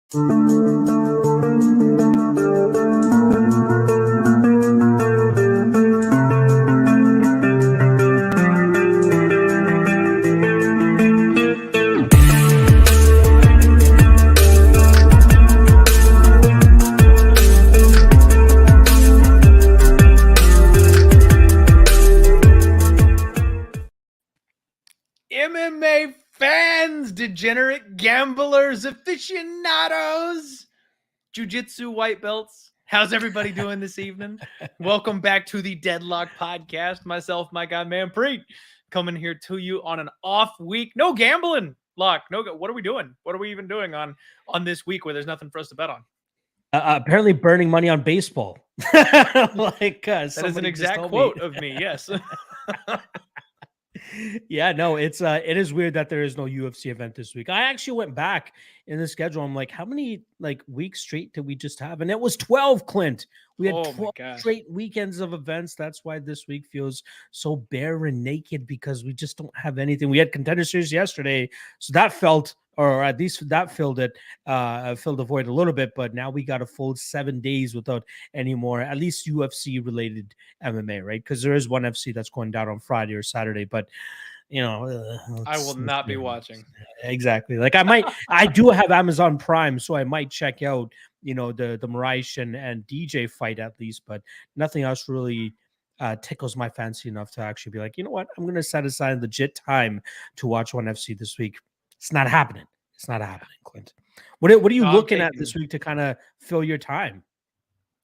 MMA fans, degenerate gamblers, aficionados, jiu-jitsu white belts. How's everybody doing this evening? Welcome back to the Deadlock Podcast. Myself, my guy Manpreet, coming here to you on an off week. No gambling, Lock. No. What are we doing? What are we even doing on this week where there's nothing for us to bet on? Apparently burning money on baseball. That is an exact quote of me. Yes. Yeah, no, it is weird that there is no UFC event this week. I actually went back in the schedule. I'm like, how many weeks straight did we just have? And it was 12, Clint. We had 12 straight weekends of events. That's why this week feels so bare and naked, because we just don't have anything. We had Contender Series yesterday, so that felt, or at least that filled the void a little bit, but now we got a full 7 days without any more, at least UFC related MMA, right? Because there is one FC that's going down on Friday or Saturday, but I will not be watching. Exactly. I do have Amazon Prime, so I might check out, the Mariah and DJ fight at least, but nothing else really tickles my fancy enough to actually be like, you know what, I'm going to set aside legit time to watch ONE FC this week. It's not happening. It's not happening, Clint. What are you looking at this week to kind of fill your time?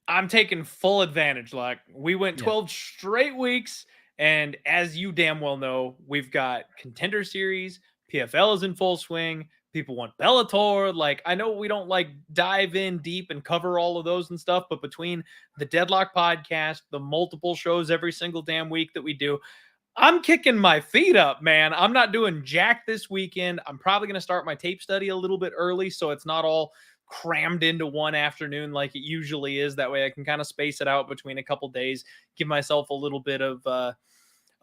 I'm taking full advantage. We went 12 straight weeks, and as you damn well know, we've got Contender Series, PFL is in full swing. People want Bellator. I know we don't dive in deep and cover all of those and stuff, but between the Deadlock Podcast, the multiple shows every single damn week that we do, I'm kicking my feet up, man. I'm not doing jack this weekend. I'm probably going to start my tape study a little bit early, so it's not all crammed into one afternoon like it usually is. That way I can kind of space it out between a couple days, give myself a little bit of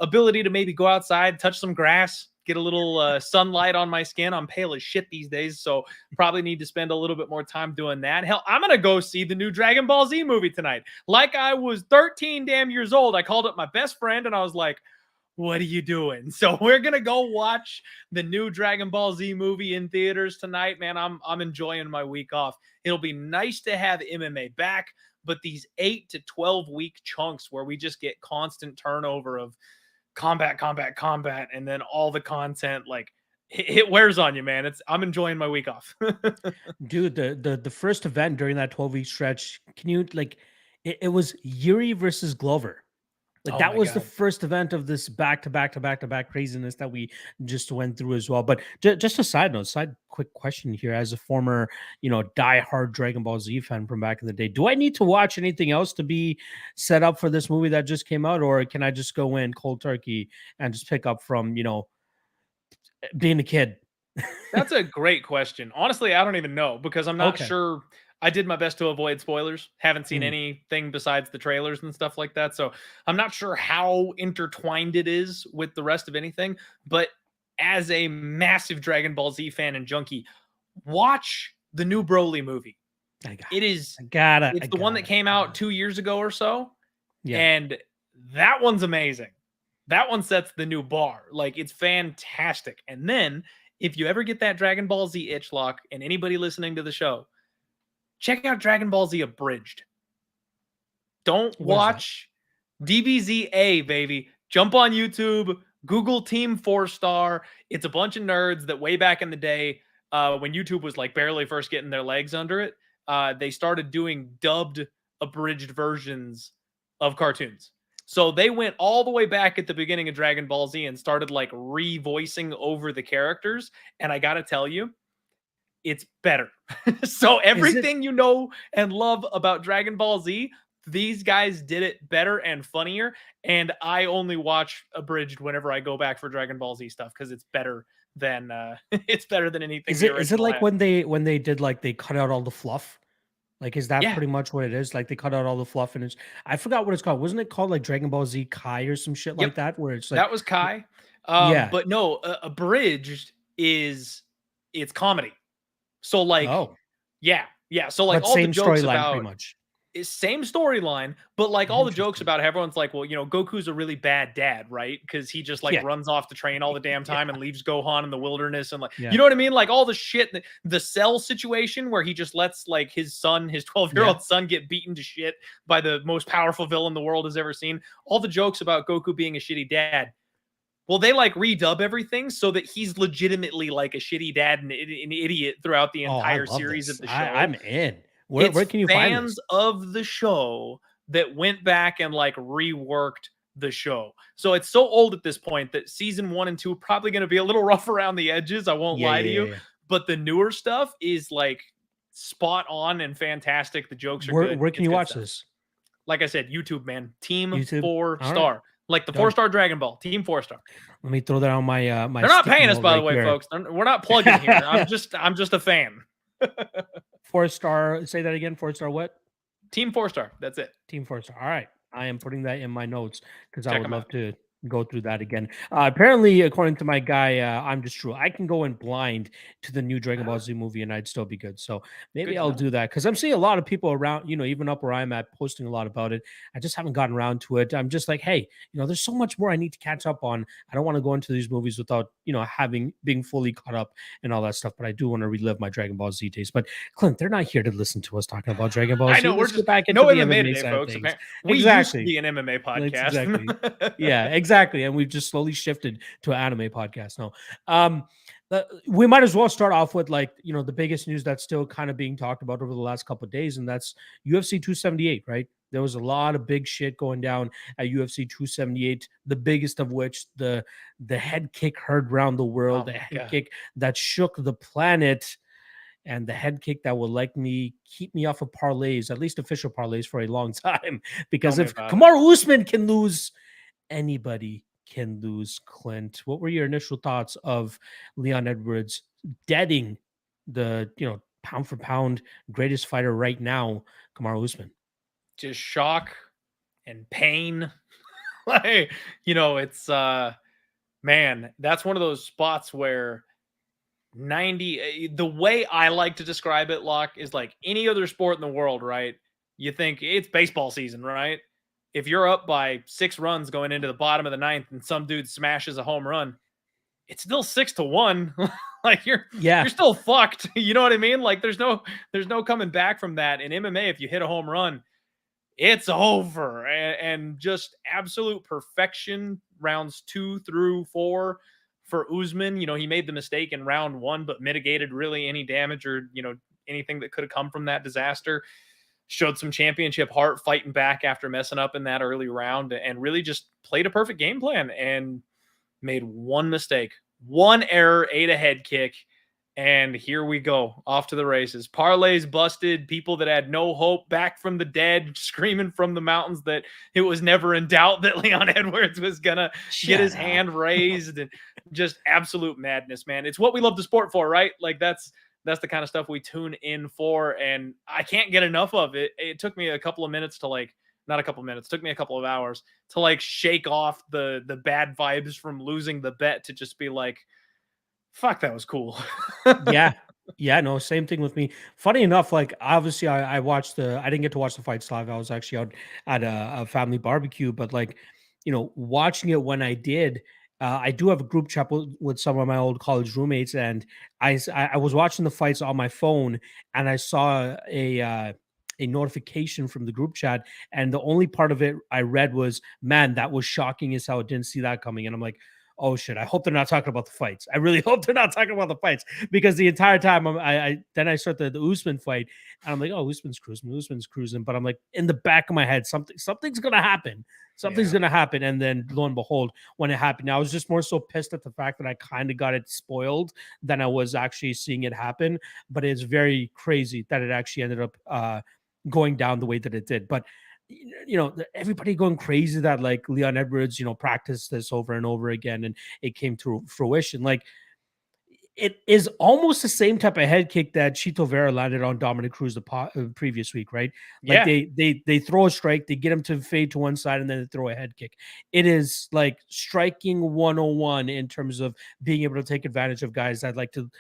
ability to maybe go outside, touch some grass, get a little sunlight on my skin. I'm pale as shit these days, so probably need to spend a little bit more time doing that. Hell, I'm going to go see the new Dragon Ball Z movie tonight. Like I was 13 damn years old. I called up my best friend, and I was like, what are you doing? So we're going to go watch the new Dragon Ball Z movie in theaters tonight, man. I'm enjoying my week off. It'll be nice to have MMA back, but these 8 to 12 week chunks where we just get constant turnover of combat, and then all the content, it wears on you, man. I'm enjoying my week off. Dude, the first event during that 12-week stretch, can you it was Yuri versus Glover. That was the first event of this back-to-back craziness that we just went through as well. But just a side quick question here. As a former, diehard Dragon Ball Z fan from back in the day, do I need to watch anything else to be set up for this movie that just came out? Or can I just go in cold turkey and just pick up from, being a kid? That's a great question. Honestly, I don't even know, because I'm not sure. I did my best to avoid spoilers. Haven't seen anything besides the trailers and stuff like that. So I'm not sure how intertwined it is with the rest of anything. But as a massive Dragon Ball Z fan and junkie, watch the new Broly movie. It's the one that came out 2 years ago or so. Yeah. And that one's amazing. That one sets the new bar. It's fantastic. And then if you ever get that Dragon Ball Z itch, Lock, and anybody listening to the show, check out Dragon Ball Z Abridged. Don't watch DBZA, baby. Jump on YouTube, Google Team 4-Star. It's a bunch of nerds that way back in the day, when YouTube was barely first getting their legs under it, they started doing dubbed abridged versions of cartoons. So they went all the way back at the beginning of Dragon Ball Z and started revoicing over the characters. And I got to tell you, it's better. So everything you know and love about Dragon Ball Z, these guys did it better and funnier. And I only watch abridged whenever I go back for Dragon Ball Z stuff, because it's better than anything. Is it like when they did they cut out all the fluff? Is that pretty much what it is? They cut out all the fluff, and I forgot what it's called. Wasn't it called Dragon Ball Z Kai or some shit like that? Where it's that was Kai. But no, abridged it's comedy. So Yeah. So like But all the same jokes storyline, pretty about much. same storyline, but like all the jokes Interesting. about everyone's like, well, Goku's a really bad dad, right? Because he just like Yeah. runs off the train all the damn Yeah. time and leaves Gohan in the wilderness and like, you Yeah. know what I mean? Like all the shit, the Cell situation where he just lets like his son, his 12-year-old son, get beaten to shit by the most powerful villain the world has ever seen. All the jokes about Goku being a shitty dad. Well, they like redub everything so that he's legitimately like a shitty dad and an idiot throughout the Oh, I entire love series this. of the show. I'm in. It's Where can you find this? fans of the show that went back and like reworked the show. So it's so old at this point that season 1 and 2 are probably going to be a little rough around the edges. I won't lie to you, Yeah. but the newer stuff is like spot on and fantastic. The jokes are good. Where can It's you good watch stuff. this? Like I said, YouTube, man. Team YouTube. 4 All right. star. Like the Done. 4-star Dragon Ball. Team 4-star. Let me throw that on my my. They're not paying us, note by the right way, here. folks. We're not plugging here. I'm just a fan. 4-star. Say that again. 4-star what? Team 4-star. That's it. Team 4-star. All right. I am putting that in my notes because I Check would them love out. to go through that again. Apparently, according to my guy, I'm just true. I can go in blind to the new Dragon Ball Z movie and I'd still be good. So maybe Good to I'll know. do that because I'm seeing a lot of people around, even up where I'm at, posting a lot about it. I just haven't gotten around to it. I'm just like, hey, there's so much more I need to catch up on. I don't want to go into these movies without, being fully caught up and all that stuff. But I do want to relive my Dragon Ball Z days. But Clint, they're not here to listen to us talking about Dragon Ball Z. I know we're Let's just get back into no the MMA MMA today, side of folks. things. We used to be an MMA podcast. Exactly. Yeah, exactly. And we've just slowly shifted to an anime podcast now. We might as well start off with the biggest news that's still kind of being talked about over the last couple of days, and that's UFC 278, right? There was a lot of big shit going down at UFC 278, the biggest of which the head kick heard around the world, the head kick that shook the planet, and the head kick that will likely keep me off of parlays, at least official parlays, for a long time. Because if Kamaru Usman can lose, anybody can lose. Clint, what were your initial thoughts of Leon Edwards deading the pound for pound greatest fighter right now, Kamaru Usman? Just shock and pain. Like, it's man, that's one of those spots where the way I like to describe it, Locke, is like any other sport in the world, right? You think it's baseball season, right? If you're up by 6 runs going into the bottom of the 9th and some dude smashes a home run, it's still 6-1. Like you're still fucked. You know what I mean? Like there's no coming back from that. In MMA, if you hit a home run, it's over. And just absolute perfection rounds 2 through 4 for Usman. He made the mistake in round 1, but mitigated really any damage or, anything that could have come from that disaster. Showed some championship heart fighting back after messing up in that early round and really just played a perfect game plan and made one mistake, one error, ate a head kick. And here we go, off to the races. Parlays busted, people that had no hope back from the dead, screaming from the mountains that it was never in doubt that Leon Edwards was going to get his hand raised. And just absolute madness, man. It's what we love the sport for, right? Like that's the kind of stuff we tune in for. And I can't get enough of it. It took me a couple of minutes to not a couple of minutes, took me a couple of hours to shake off the bad vibes from losing the bet to just be like, fuck, that was cool. Yeah, no, same thing with me. Funny enough, obviously I watched I didn't get to watch the fights live. I was actually out at a family barbecue, but watching it when I did, I do have a group chat with some of my old college roommates, and I was watching the fights on my phone, and I saw a notification from the group chat, and the only part of it I read was, man, that was shocking as hell. I didn't see that coming. And I'm like, oh shit, I hope they're not talking about the fights. I really hope they're not talking about the fights, because the entire time then I start the Usman fight and I'm like, oh, Usman's cruising. But I'm like, in the back of my head, something's going to happen. Something's going to happen. And then lo and behold, when it happened, I was just more so pissed at the fact that I kind of got it spoiled than I was actually seeing it happen. But it's very crazy that it actually ended up going down the way that it did. But everybody going crazy that Leon Edwards, practiced this over and over again and it came to fruition. it is almost the same type of head kick that Chito Vera landed on Dominic Cruz the previous week, right? Like Yeah. they throw a strike, they get him to fade to one side, and then they throw a head kick. It is like striking 101 in terms of being able to take advantage of guys that like to,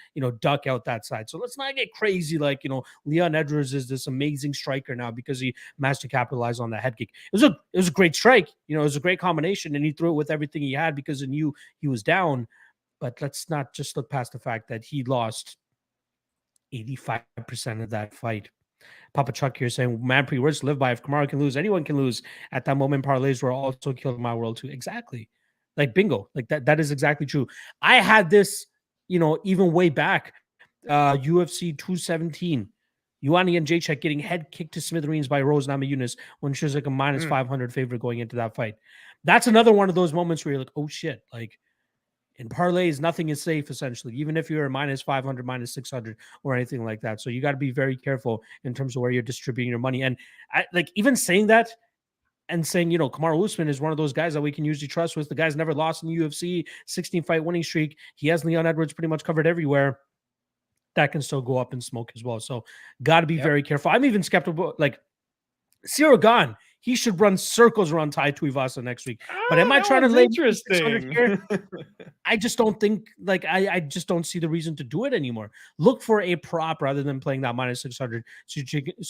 duck out that side. So let's not get crazy like, Leon Edwards is this amazing striker now because he managed to capitalize on that head kick. It was a great strike. It was a great combination, and he threw it with everything he had because he knew he was down. But let's not just look past the fact that he lost 85% of that fight. Papa Chuck here saying, Manpreet, words to live by. If Kamaru can lose, anyone can lose. At that moment, parlays were also killed in my world too. Exactly. Like bingo. Like that is exactly true. I had this, even way back, UFC 217. Ioane and Jacek getting head kicked to smithereens by Rose Namajunas when she was like a minus 500 favorite going into that fight. That's another one of those moments where you're like, oh shit, like in parlays, nothing is safe essentially, even if you're a minus 500, minus 600 or anything like that. So you got to be very careful in terms of where you're distributing your money. And like even saying that and saying, Kamaru Usman is one of those guys that we can usually trust with. The guy's never lost in the UFC, 16 fight winning streak. He has Leon Edwards pretty much covered everywhere. That can still go up in smoke as well. So got to be very careful. I'm even skeptical. Like Cyril Gane, he should run circles around Tai Tuivasa next week. But am I trying to lay interesting here? I just don't think, like, I just don't see the reason to do it anymore. Look for a prop rather than playing that minus 600 so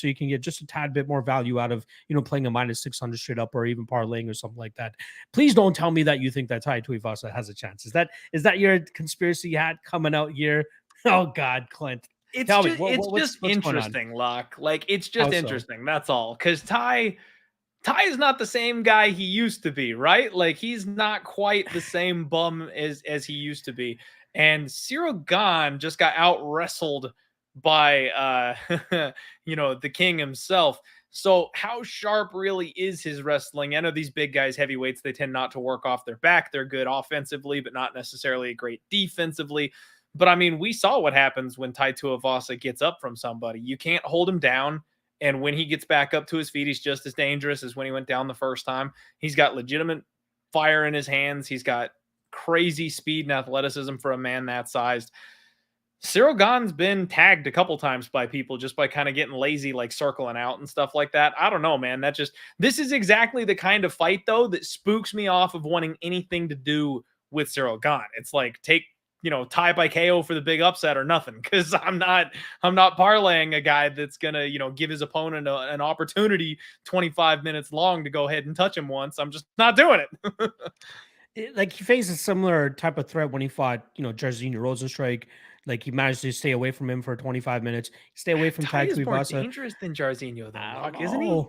you can get just a tad bit more value out of, playing a minus 600 straight up or even parlaying or something like that. Please don't tell me that you think that Tai Tuivasa has a chance. Is that your conspiracy hat coming out here? Oh, God, Clint. It's just interesting, Locke. Like, it's just interesting. That's all. Because Ty is not the same guy he used to be, right? Like, he's not quite the same bum as he used to be. And Cyril Gane just got out wrestled by the king himself. So how sharp really is his wrestling? I know these big guys, heavyweights, they tend not to work off their back. They're good offensively, but not necessarily great defensively. But I mean, we saw what happens when Tai Tuivasa gets up from somebody. You can't hold him down. And when he gets back up to his feet, he's just as dangerous as when he went down the first time. He's got legitimate fire in his hands. He's got crazy speed and athleticism for a man that sized. Cyril Gane's been tagged a couple times by people just by kind of getting lazy, like circling out and stuff like that. I don't know, man. This is exactly the kind of fight, though, that spooks me off of wanting anything to do with Cyril Gane. It's like, take tie by KO for the big upset or nothing, because I'm not parlaying a guy that's gonna give his opponent an opportunity 25 minutes long to go ahead and touch him once. I'm just not doing it. Like he faced a similar type of threat when he fought Jairzinho Rozenstruik. Like he managed to stay away from him for 25 minutes. Stay away from Tai Tuivasa. More dangerous than Jairzinho, though, isn't he?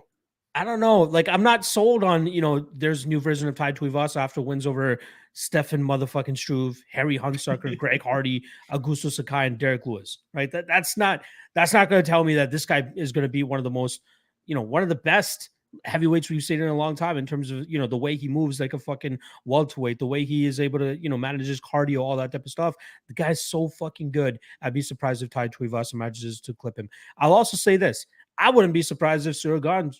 I don't know. Like, I'm not sold on, there's a new version of Tai Tuivasa after wins over Stefan motherfucking Struve, Harry Hunsucker, Greg Hardy, Augusto Sakai, and Derek Lewis, right? That's not going to tell me that this guy is going to be one of the most, one of the best heavyweights we've seen in a long time in terms of, the way he moves like a fucking welterweight, the way he is able to, manage his cardio, all that type of stuff. The guy's so fucking good. I'd be surprised if Tai Tuivasa manages to clip him. I'll also say this. I wouldn't be surprised if Cyril Gane,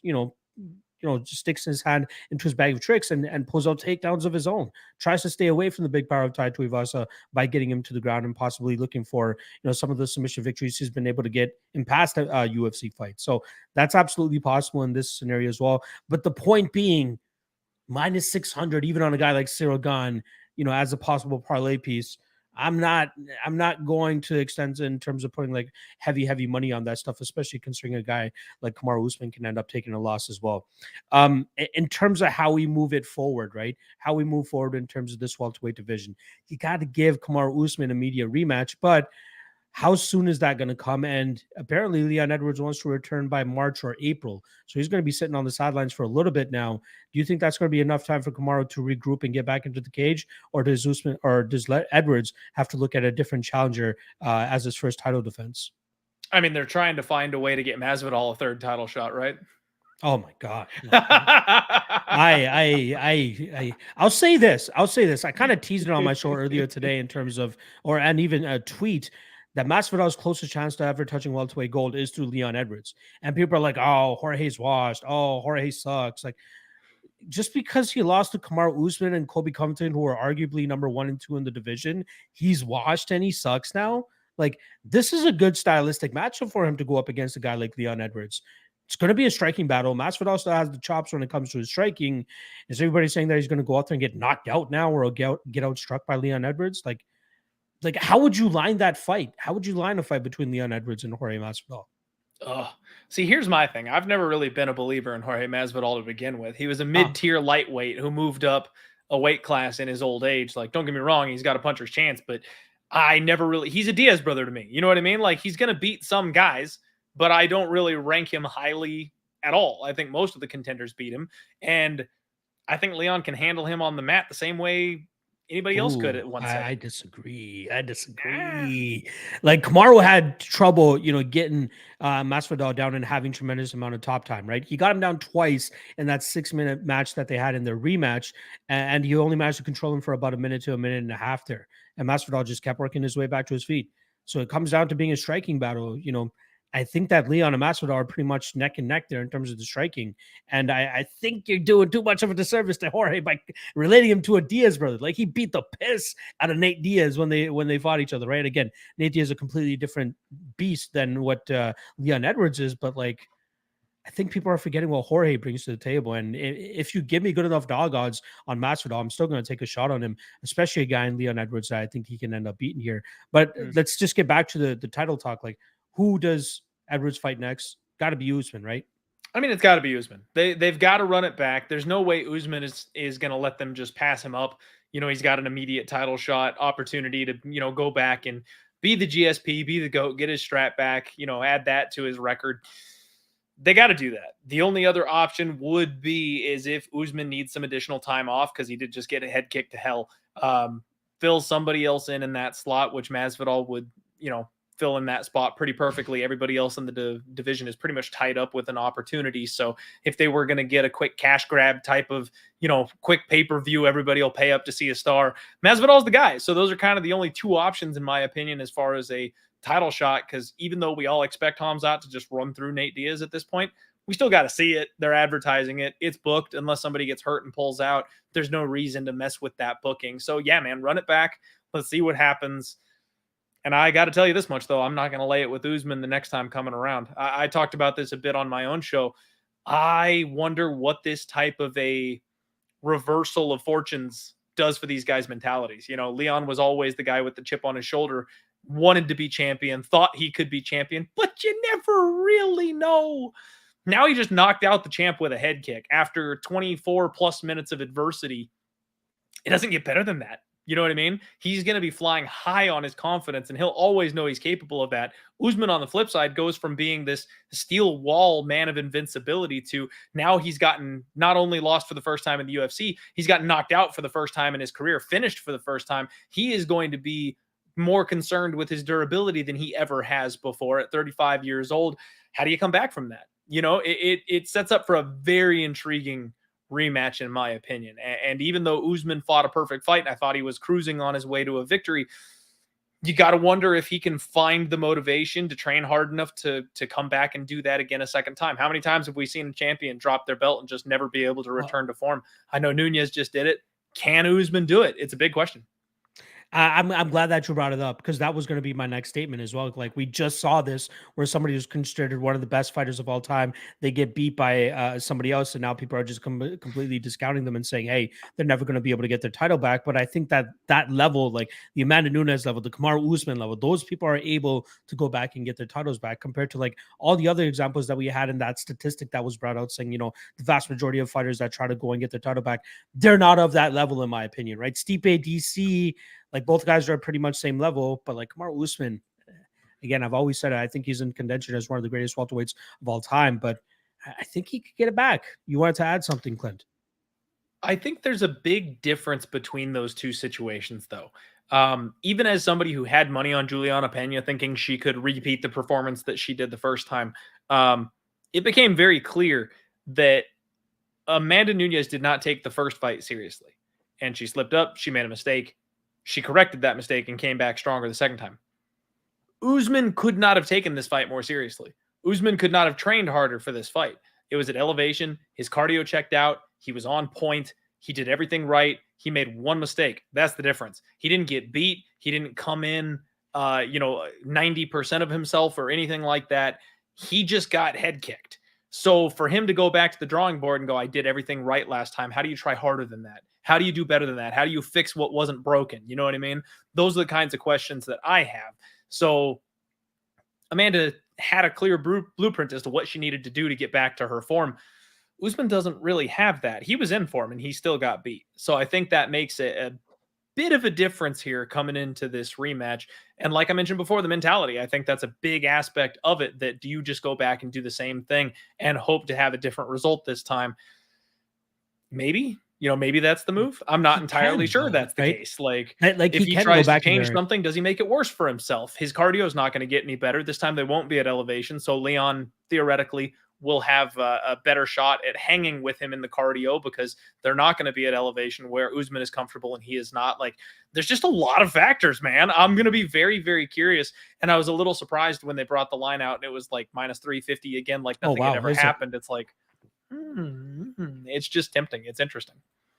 just sticks his hand into his bag of tricks and pulls out takedowns of his own. Tries to stay away from the big power of Tai Tuivasa by getting him to the ground and possibly looking for, some of the submission victories he's been able to get in past UFC fights. So that's absolutely possible in this scenario as well. But the point being, minus 600, even on a guy like Cyril Gane, as a possible parlay piece, I'm not going to extend in terms of putting like heavy money on that stuff, especially considering a guy like Kamaru Usman can end up taking a loss as well. In terms of how we move it forward, right? How we move forward in terms of this welterweight division, you got to give Kamaru Usman a media rematch, but how soon is that going to come? And apparently Leon Edwards wants to return by March or April. So he's going to be sitting on the sidelines for a little bit now. Do you think that's going to be enough time for Kamaru to regroup and get back into the cage? Or does Edwards have to look at a different challenger as his first title defense? I mean, they're trying to find a way to get Masvidal a third title shot, right? Oh my God. I'll say this. I kind of teased it on my show earlier today in terms of, and even a tweet, that Masvidal's closest chance to ever touching welterweight gold is through Leon Edwards. And people are like, oh, Jorge's washed. Oh, Jorge sucks. Like, just because he lost to Kamaru Usman and Colby Covington, who are arguably number 1 and 2 in the division, he's washed and he sucks now. Like, this is a good stylistic matchup for him to go up against a guy like Leon Edwards. It's going to be a striking battle. Masvidal still has the chops when it comes to his striking. Is everybody saying that he's going to go out there and get knocked out now or get outstruck by Leon Edwards? Like, how would you line that fight? How would you line a fight between Leon Edwards and Jorge Masvidal? See, here's my thing. I've never really been a believer in Jorge Masvidal to begin with. He was a mid-tier lightweight who moved up a weight class in his old age. Like, don't get me wrong, he's got a puncher's chance, but I never really, he's a Diaz brother to me. You know what I mean? Like, he's going to beat some guys, but I don't really rank him highly at all. I think most of the contenders beat him. And I think Leon can handle him on the mat the same way anybody else could at one second. I disagree. Like, Kamaru had trouble, getting Masvidal down and having tremendous amount of top time, right? He got him down twice in that 6-minute match that they had in their rematch, and he only managed to control him for about a minute to a minute and a half there. And Masvidal just kept working his way back to his feet. So it comes down to being a striking battle. I think that Leon and Masvidal are pretty much neck and neck there in terms of the striking. And I think you're doing too much of a disservice to Jorge by relating him to a Diaz brother. Like, he beat the piss out of Nate Diaz when they fought each other, right? Again, Nate Diaz is a completely different beast than what Leon Edwards is, but like, I think people are forgetting what Jorge brings to the table. And if you give me good enough dog odds on Masvidal, I'm still going to take a shot on him, especially a guy in Leon Edwards that I think he can end up beating here. But let's just get back to the title talk. Like, who does Edwards fight next? Got to be Usman, right? I mean, it's got to be Usman. They've got to run it back. There's no way Usman is going to let them just pass him up. He's got an immediate title shot opportunity to, go back and be the GSP, be the GOAT, get his strap back, add that to his record. They got to do that. The only other option would be is if Usman needs some additional time off because he did just get a head kick to hell. Fill somebody else in that slot, which Masvidal would, fill in that spot pretty perfectly. Everybody else in the division is pretty much tied up with an opportunity. So if they were going to get a quick cash grab type of, quick pay-per-view, everybody will pay up to see a star. Masvidal's the guy. So those are kind of the only two options, in my opinion, as far as a title shot, because even though we all expect Khamzat to just run through Nate Diaz at this point, we still got to see it. They're advertising it. It's booked. Unless somebody gets hurt and pulls out, there's no reason to mess with that booking. So yeah, man, run it back. Let's see what happens. And I got to tell you this much, though. I'm not going to lay it with Usman the next time coming around. I talked about this a bit on my own show. I wonder what this type of a reversal of fortunes does for these guys' mentalities. Leon was always the guy with the chip on his shoulder, wanted to be champion, thought he could be champion, but you never really know. Now he just knocked out the champ with a head kick after 24 plus minutes of adversity. It doesn't get better than that. You know what I mean? He's going to be flying high on his confidence, and he'll always know he's capable of that. Usman, on the flip side, goes from being this steel wall man of invincibility to now he's gotten not only lost for the first time in the UFC, he's gotten knocked out for the first time in his career, finished for the first time. He is going to be more concerned with his durability than he ever has before at 35 years old. How do you come back from that? It sets up for a very intriguing rematch, in my opinion. And even though Usman fought a perfect fight, and I thought he was cruising on his way to a victory, you got to wonder if he can find the motivation to train hard enough to come back and do that again a second time. How many times have we seen a champion drop their belt and just never be able to return to form? I know Nunez just did it. Can Usman do it? It's a big question. I'm glad that you brought it up, because that was going to be my next statement as well. Like, we just saw this where somebody who's considered one of the best fighters of all time, they get beat by somebody else, and now people are just completely discounting them and saying, hey, they're never going to be able to get their title back. But I think that level, like the Amanda Nunes level, the Kamaru Usman level, those people are able to go back and get their titles back, compared to like all the other examples that we had in that statistic that was brought out saying, the vast majority of fighters that try to go and get their title back, they're not of that level, in my opinion, right? Stipe, DC, like, both guys are pretty much same level, but like Kamaru Usman, again, I've always said it, I think he's in contention as one of the greatest welterweights of all time, but I think he could get it back. You wanted to add something, Clint? I think there's a big difference between those two situations, though. Even as somebody who had money on Juliana Pena, thinking she could repeat the performance that she did the first time, it became very clear that Amanda Nunes did not take the first fight seriously, and she slipped up. She made a mistake. She corrected that mistake and came back stronger the second time. Usman could not have taken this fight more seriously. Usman could not have trained harder for this fight. It was at elevation. His cardio checked out. He was on point. He did everything right. He made one mistake. That's the difference. He didn't get beat. He didn't come in, 90% of himself or anything like that. He just got head kicked. So for him to go back to the drawing board and go, I did everything right last time. How do you try harder than that? How do you do better than that? How do you fix what wasn't broken? You know what I mean? Those are the kinds of questions that I have. So Amanda had a clear blueprint as to what she needed to do to get back to her form. Usman doesn't really have that. He was in form and he still got beat. So I think that makes it a bit of a difference here coming into this rematch. And like I mentioned before, the mentality, I think that's a big aspect of it, that do you just go back and do the same thing and hope to have a different result this time? Maybe, maybe that's the move. I'm not entirely sure that's the case. Like if he tries to change something, does he make it worse for himself? His cardio is not going to get any better. This time they won't be at elevation. So Leon theoretically will have a better shot at hanging with him in the cardio, because they're not going to be at elevation where Usman is comfortable and he is not. Like, there's just a lot of factors, man. I'm going to be very, very curious. And I was a little surprised when they brought the line out and it was like minus 350 again, like nothing had ever happened. It's like, it's just tempting. It's interesting.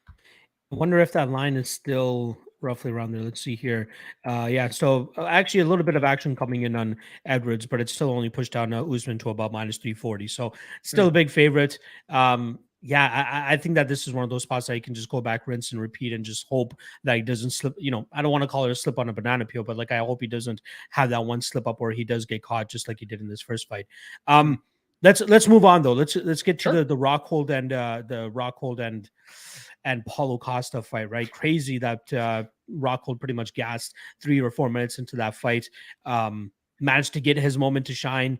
I wonder if that line is still roughly around there. Let's see here. Yeah, so actually a little bit of action coming in on Edwards, but it's still only pushed down Usman to about minus 340. So still a big favorite. Yeah, I think that this is one of those spots that you can just go back, rinse and repeat, and just hope that he doesn't slip. I don't want to call it a slip on a banana peel, but like I hope he doesn't have that one slip up where he does get caught, just like he did in this first fight. Let's move on though. Let's get to the Rockhold and Paulo Costa fight, right? Crazy that Rockhold pretty much gassed 3 or 4 minutes into that fight. Managed to get his moment to shine,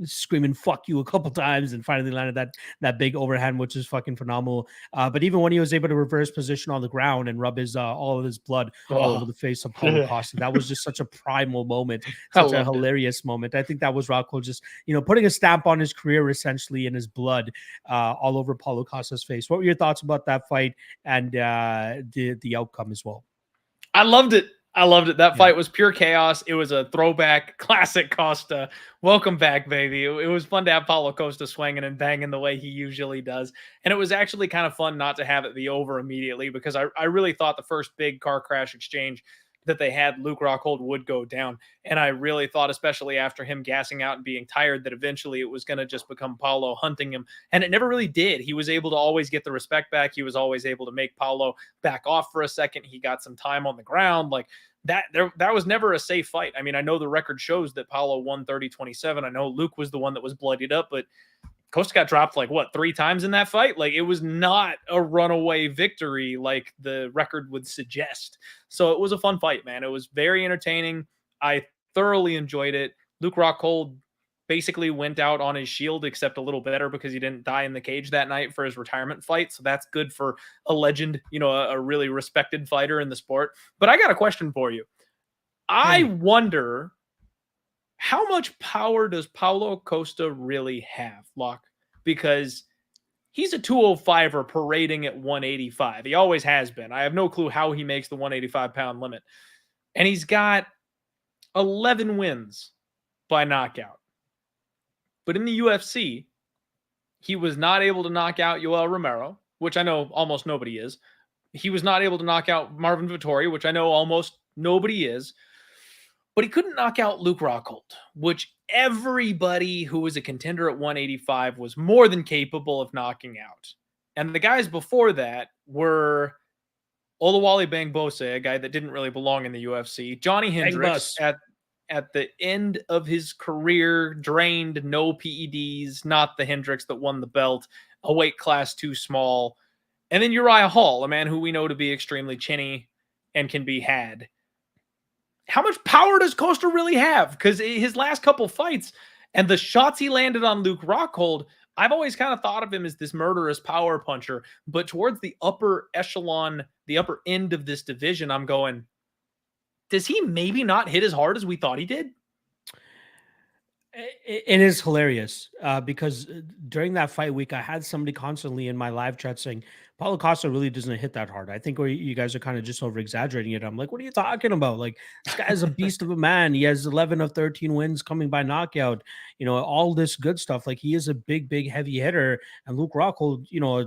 screaming "fuck you" a couple times, and finally landed that big overhand, which is fucking phenomenal. But even when he was able to reverse position on the ground and rub his all of his blood all over the face of Paulo Costa, that was just such a primal moment, such a hilarious moment. I think that was Rockhold just putting a stamp on his career, essentially, in his blood all over Paulo Costa's face. What were your thoughts about that fight and the outcome as well? I loved it. That fight was pure chaos. It was a throwback, classic Costa. Welcome back, baby. It was fun to have Paulo Costa swinging and banging the way he usually does. And it was actually kind of fun not to have it be over immediately, because I really thought the first big car crash exchange that they had, Luke Rockhold would go down. And I really thought, especially after him gassing out and being tired, that eventually it was going to just become Paulo hunting him. And it never really did. He was able to always get the respect back. He was always able to make Paulo back off for a second. He got some time on the ground. Like that was never a safe fight. I mean, I know the record shows that Paulo won 30-27. I know Luke was the one that was bloodied up, but Costa got dropped 3 times in that fight. Like, it was not a runaway victory like the record would suggest. So it was a fun fight, man. It was very entertaining. I thoroughly enjoyed it. Luke Rockhold basically went out on his shield, except a little better because he didn't die in the cage that night for his retirement fight. So that's good for a legend, a really respected fighter in the sport. But I got a question for you. I wonder, how much power does Paulo Costa really have, Locke? Because he's a 205er parading at 185. He always has been. I have no clue how he makes the 185-pound limit. And he's got 11 wins by knockout. But in the UFC, he was not able to knock out Yoel Romero, which I know almost nobody is. He was not able to knock out Marvin Vettori, which I know almost nobody is. But he couldn't knock out Luke Rockhold, which everybody who was a contender at 185 was more than capable of knocking out. And the guys before that were Olawale Bangbose, a guy that didn't really belong in the UFC. Johnny Hendricks at the end of his career, drained, no PEDs, not the Hendricks that won the belt, a weight class too small. And then Uriah Hall, a man who we know to be extremely chinny and can be had. How much power does Costa really have? Because his last couple fights and the shots he landed on Luke Rockhold, I've always kind of thought of him as this murderous power puncher. But towards the upper echelon, the upper end of this division, I'm going, does he maybe not hit as hard as we thought he did? It is hilarious because during that fight week, I had somebody constantly in my live chat saying, Paulo Costa really doesn't hit that hard. I think where you guys are kind of just over exaggerating it. I'm like, what are you talking about? Like, this guy is a beast of a man. He has 11 of 13 wins coming by knockout, all this good stuff. Like, he is a big, big, heavy hitter. And Luke Rockhold,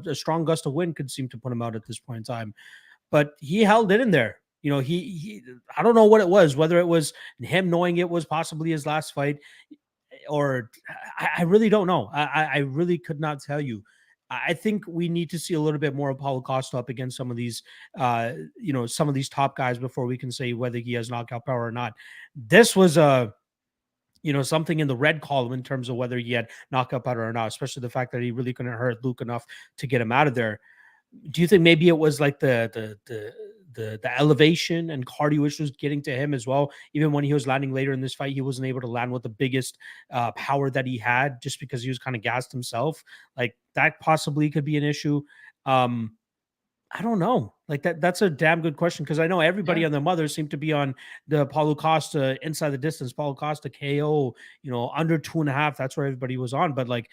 a strong gust of wind could seem to put him out at this point in time. But he held it in there. He I don't know what it was, whether it was him knowing it was possibly his last fight, or I really don't know. I really could not tell you. I think we need to see a little bit more of Paulo Costa up against some of these, some of these top guys before we can say whether he has knockout power or not. This was something in the red column in terms of whether he had knockout power or not, especially the fact that he really couldn't hurt Luke enough to get him out of there. Do you think maybe it was like the elevation and cardio issues getting to him as well? Even when he was landing later in this fight, he wasn't able to land with the biggest power that he had just because he was kind of gassed himself. Like, that possibly could be an issue. I don't know. Like, that's a damn good question, because I know everybody and their mother seem to be on the Paulo Costa inside the distance, Paulo Costa KO, under 2.5. That's where everybody was on. But like,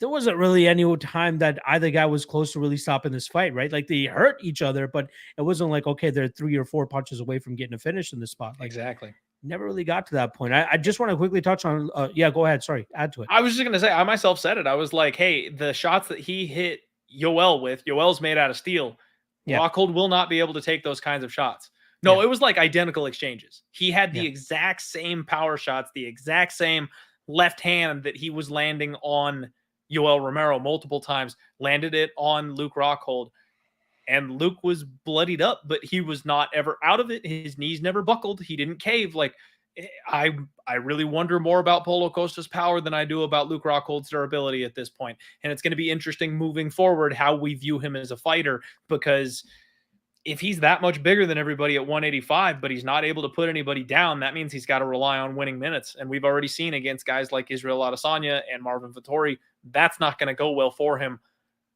there wasn't really any time that either guy was close to really stopping this fight, right? Like, they hurt each other, but it wasn't like, okay, they're 3 or 4 punches away from getting a finish in this spot. Like, exactly. Never really got to that point. I just want to quickly touch on, go ahead. Sorry, add to it. I was just going to say, I myself said it. I was like, hey, the shots that he hit Yoel with, Yoel's made out of steel. Rockhold will not be able to take those kinds of shots. No, it was like identical exchanges. He had the exact same power shots, the exact same left hand that he was landing on Yoel Romero multiple times, landed it on Luke Rockhold, and Luke was bloodied up, but he was not ever out of it. His knees never buckled. He didn't cave. Like, I really wonder more about Paulo Costa's power than I do about Luke Rockhold's durability at this point. And it's going to be interesting moving forward how we view him as a fighter, because if he's that much bigger than everybody at 185, but he's not able to put anybody down, that means he's got to rely on winning minutes. And we've already seen against guys like Israel Adesanya and Marvin Vettori, that's not going to go well for him.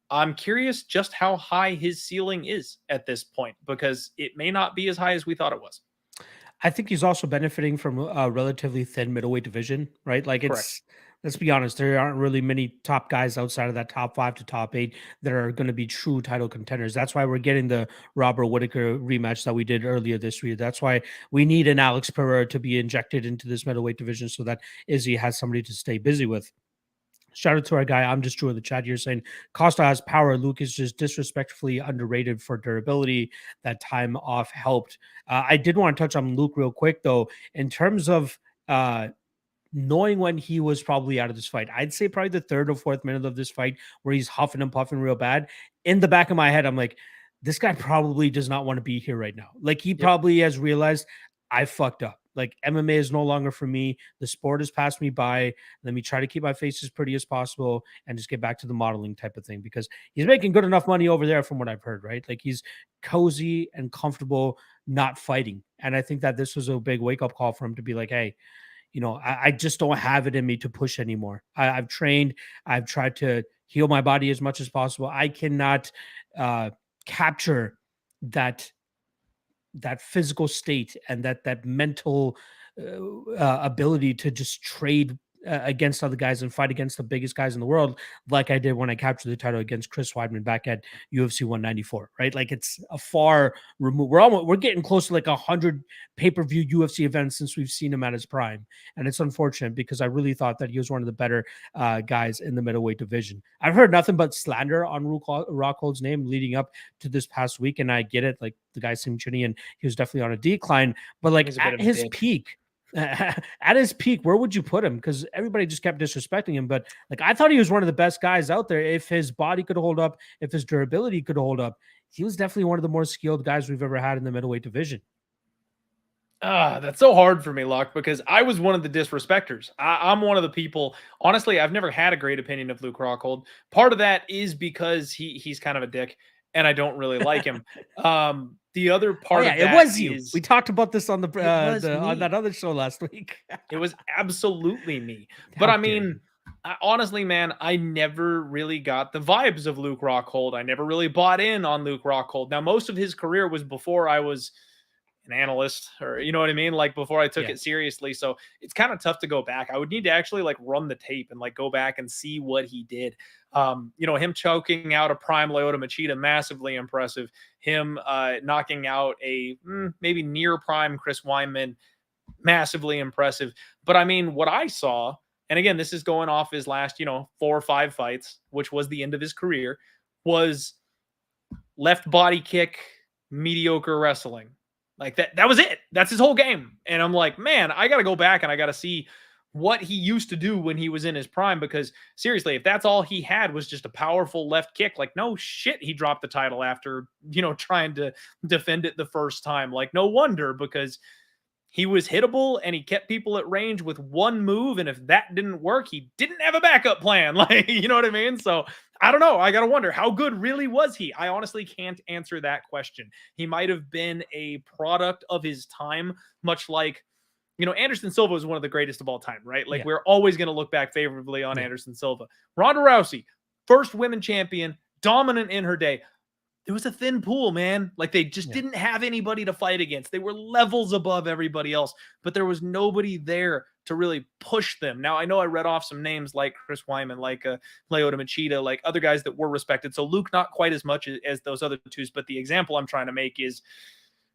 I'm curious just how high his ceiling is at this point, because it may not be as high as we thought it was. I think he's also benefiting from a relatively thin middleweight division, right? Like, let's be honest, there aren't really many top guys outside of that top 5 to top 8 that are going to be true title contenders. That's why we're getting the Robert Whittaker rematch that we did earlier this year. That's why we need an Alex Pereira to be injected into this middleweight division so that Izzy has somebody to stay busy with. Shout out to our guy, I'm just Drew in the chat here, saying Costa has power. Luke is just disrespectfully underrated for durability. That time off helped. I did want to touch on Luke real quick, though, in terms of knowing when he was probably out of this fight. I'd say probably the 3rd or 4th minute of this fight where he's huffing and puffing real bad. In the back of my head, I'm like, this guy probably does not want to be here right now. Like, he probably has realized, I fucked up. Like, MMA is no longer for me. The sport has passed me by. Let me try to keep my face as pretty as possible and just get back to the modeling type of thing, because he's making good enough money over there from what I've heard, right? Like, he's cozy and comfortable not fighting. And I think that this was a big wake-up call for him to be like, hey, I just don't have it in me to push anymore. I've trained. I've tried to heal my body as much as possible. I cannot capture that physical state and that mental ability to just trade against other guys and fight against the biggest guys in the world, like I did when I captured the title against Chris Weidman back at UFC 194, right? Like, it's a far remove. We're getting close to like 100 pay-per-view UFC events since we've seen him at his prime. And it's unfortunate, because I really thought that he was one of the better guys in the middleweight division. I've heard nothing but slander on Rockhold's name leading up to this past week. And I get it. Like, the guy seemed chinny and he was definitely on a decline, but like at his peak, where would you put him? Because everybody just kept disrespecting him. But like, I thought he was one of the best guys out there. If his body could hold up, if his durability could hold up, he was definitely one of the more skilled guys we've ever had in the middleweight division. That's so hard for me, Locke, because I was one of the disrespecters. I'm one of the people. Honestly, I've never had a great opinion of Luke Rockhold. Part of that is because he's kind of a dick, and I don't really like him. The other part of that, it was you. We talked about this on on that other show last week. It was absolutely me. But I mean, honestly, man, I never really got the vibes of Luke Rockhold. I never really bought in on Luke Rockhold. Now, most of his career was before I was an analyst, or you know what I mean? Like before I took Yeah. it seriously. So it's kind of tough to go back. I would need to actually like run the tape and like go back and see what he did. You know, him choking out a prime Lyoto Machida, massively impressive. Him knocking out a maybe near prime Chris Weidman, massively impressive. But I mean, what I saw, and again, this is going off his last, you know, 4 or 5 fights, which was the end of his career, was left body kick, mediocre wrestling. Like that was it. That's his whole game. And I'm like, man, I got to go back and I got to see what he used to do when he was in his prime, because seriously, if that's all he had was just a powerful left kick, like no shit, he dropped the title after, you know, trying to defend it the first time. Like no wonder, because he was hittable and he kept people at range with one move. And if that didn't work, he didn't have a backup plan. Like, you know what I mean? So I don't know. I got to wonder, how good really was he? I honestly can't answer that question. He might have been a product of his time, much like, you know, Anderson Silva is one of the greatest of all time, right? Like we're always going to look back favorably on Anderson Silva. Ronda Rousey, first women champion, dominant in her day. It was a thin pool, man. Like they just didn't have anybody to fight against. They were levels above everybody else, but there was nobody there to really push them. Now, I know I read off some names like Chris Weidman, like Lyoto Machida, like other guys that were respected. So Luke, not quite as much as those other twos, but the example I'm trying to make is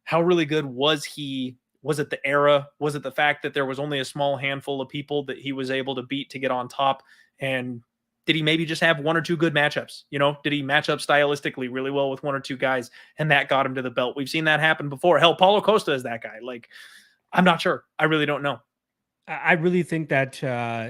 how really good was he? Was it the era? Was it the fact that there was only a small handful of people that he was able to beat to get on top? And did he maybe just have 1 or 2 good matchups? You know, did he match up stylistically really well with 1 or 2 guys and that got him to the belt? We've seen that happen before. Hell, Paulo Costa is that guy. Like, I'm not sure. I really don't know. I really think that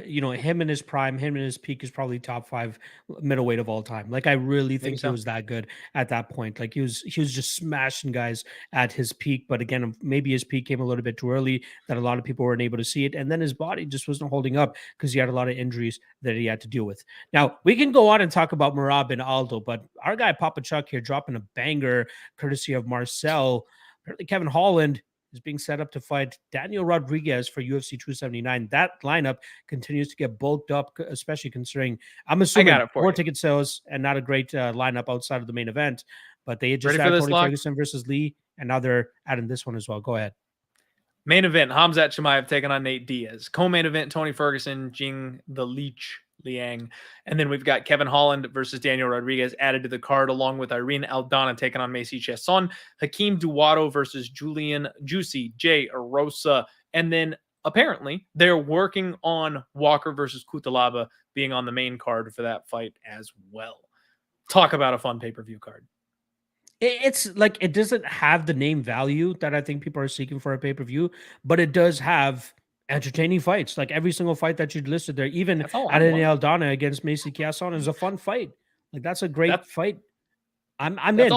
you know, him in his prime, him in his peak is probably top 5 middleweight of all time. Like I really think he was that good at that point. Like he was just smashing guys at his peak. But again, maybe his peak came a little bit too early that a lot of people weren't able to see it, and then his body just wasn't holding up because he had a lot of injuries that he had to deal with. Now we can go on and talk about Merab and Aldo, but our guy Papa Chuck here dropping a banger courtesy of Marcel. Apparently, Kevin Holland is being set up to fight Daniel Rodriguez for UFC 279. That lineup continues to get bulked up, especially considering I'm assuming more ticket sales and not a great lineup outside of the main event. But they just added Tony Ferguson versus Lee, and now they're adding this one as well. Go ahead. Main event, Khamzat Chimaev taking on Nate Diaz. Co-main event, Tony Ferguson, Jing the Leech Liang. And then we've got Kevin Holland versus Daniel Rodriguez added to the card, along with Irene Aldana taking on Macy Chiasson, Hakeem Duwato versus Julian Juicy J. Arosa. And then apparently they're working on Walker versus Kutalaba being on the main card for that fight as well. Talk about a fun pay-per-view card. It's like it doesn't have the name value that I think people are seeking for a pay-per-view, but it does have entertaining fights. Like every single fight that you listed there, even Irene Aldana against Macy Chiasson is a fun fight. Like that's a great fight. I'm in.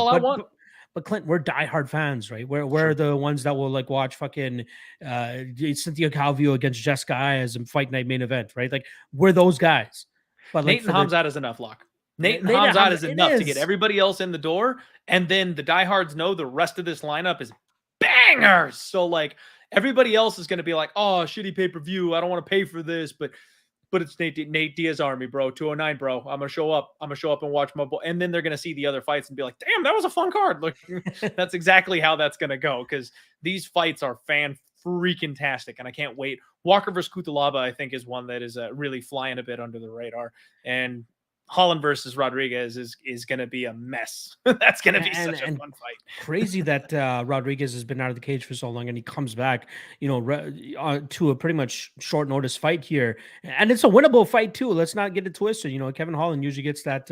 But Clint, we're diehard fans, right? We're the ones that will like watch fucking Cynthia Calvillo against Jessica Ayaz and Fight Night main event, right? Like we're those guys. But like Nate and Khamzat is enough, Lock. Nate and Khamzat is enough to get everybody else in the door, and then the diehards know the rest of this lineup is bangers. So like everybody else is going to be like, oh, shitty pay-per-view. I don't want to pay for this, but it's Nate Diaz Army, bro. 209, bro. I'm gonna show up. I'm gonna show up and watch my boy. And then they're gonna see the other fights and be like, damn, that was a fun card. Look, that's exactly how that's gonna go, because these fights are fan freaking tastic, and I can't wait. Walker versus Kutalaba, I think, is one that is really flying a bit under the radar. And Holland versus Rodriguez is going to be a mess. That's going to be such a fun fight. Crazy that Rodriguez has been out of the cage for so long, and he comes back, you know, to a pretty much short notice fight here, and it's a winnable fight too. Let's not get it twisted. You know, Kevin Holland usually gets that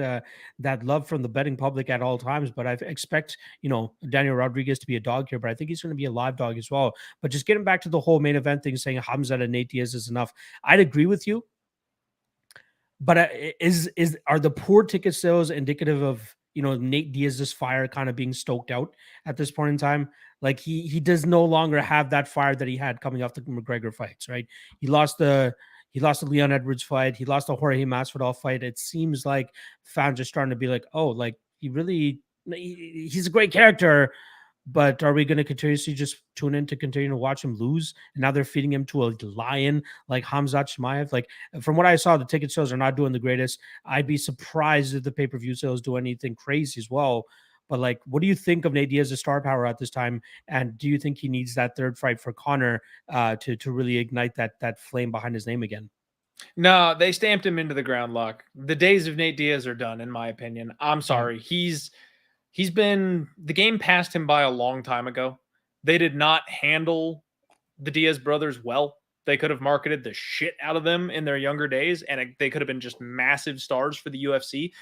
love from the betting public at all times, but I expect, you know, Daniel Rodriguez to be a dog here, but I think he's going to be a live dog as well. But just getting back to the whole main event thing, saying Khamzat and Nate Diaz is enough, I'd agree with you. But are the poor ticket sales indicative of, you know, Nate Diaz's fire kind of being stoked out at this point in time? Like he does no longer have that fire that he had coming off the McGregor fights, right? He lost the Leon Edwards fight. He lost the Jorge Masvidal fight. It seems like fans are starting to be like, oh, like he's a great character. But are we going to continuously just tune in to continue to watch him lose? And now they're feeding him to a lion like Khamzat Chimaev. Like from what I saw, the ticket sales are not doing the greatest. I'd be surprised if the pay-per-view sales do anything crazy as well. But like, what do you think of Nate Diaz's star power at this time? And do you think he needs that third fight for Conor to really ignite that flame behind his name again? No, they stamped him into the ground, Luck. The days of Nate Diaz are done, in my opinion. I'm Yeah. sorry. He's been the game passed him by a long time ago. They did not handle the Diaz brothers well. They could have marketed the shit out of them in their younger days, and they could have been just massive stars for the UFC.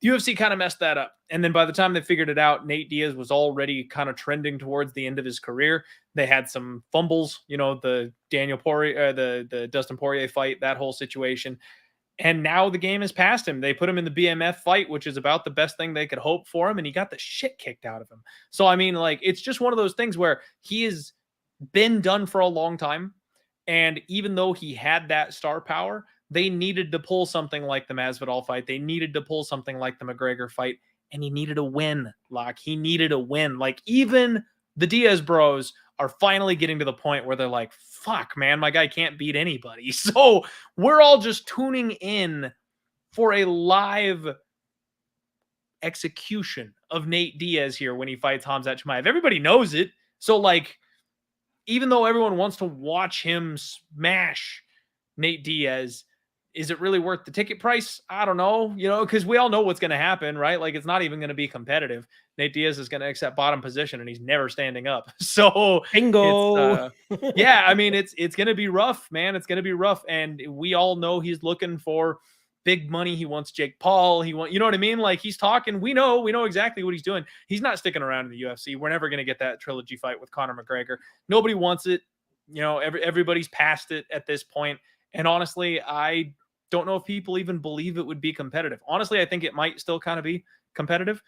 The UFC kind of messed that up. And then by the time they figured it out, Nate Diaz was already kind of trending towards the end of his career. They had some fumbles, the Daniel Poirier, the Dustin Poirier fight, that whole situation. And now the game has passed him. They put him in the BMF fight, which is about the best thing they could hope for him, and he got the shit kicked out of him. So I mean, like, it's just one of those things where he has been done for a long time. And even though he had that star power, they needed to pull something like the Masvidal fight. They needed to pull something like the McGregor fight, and he needed a win. Like, he needed a win. Like, even the Diaz bros are finally getting to the point where they're like, fuck, man, my guy can't beat anybody. So we're all just tuning in for a live execution of Nate Diaz here when he fights Khamzat Chimaev. Everybody knows it. So, like, even though everyone wants to watch him smash Nate Diaz, is it really worth the ticket price? I don't know, because we all know what's going to happen, right? Like, it's not even going to be competitive. Nate Diaz is going to accept bottom position, and he's never standing up. So, bingo. Yeah, I mean, it's going to be rough, man. It's going to be rough, and we all know he's looking for big money. He wants Jake Paul. You know what I mean? Like, he's talking. We know exactly what he's doing. He's not sticking around in the UFC. We're never going to get that trilogy fight with Conor McGregor. Nobody wants it. Everybody's past it at this point. And honestly, I don't know if people even believe it would be competitive. Honestly, I think it might still kind of be competitive,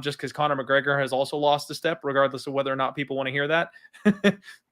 just because Conor McGregor has also lost a step, regardless of whether or not people want to hear that.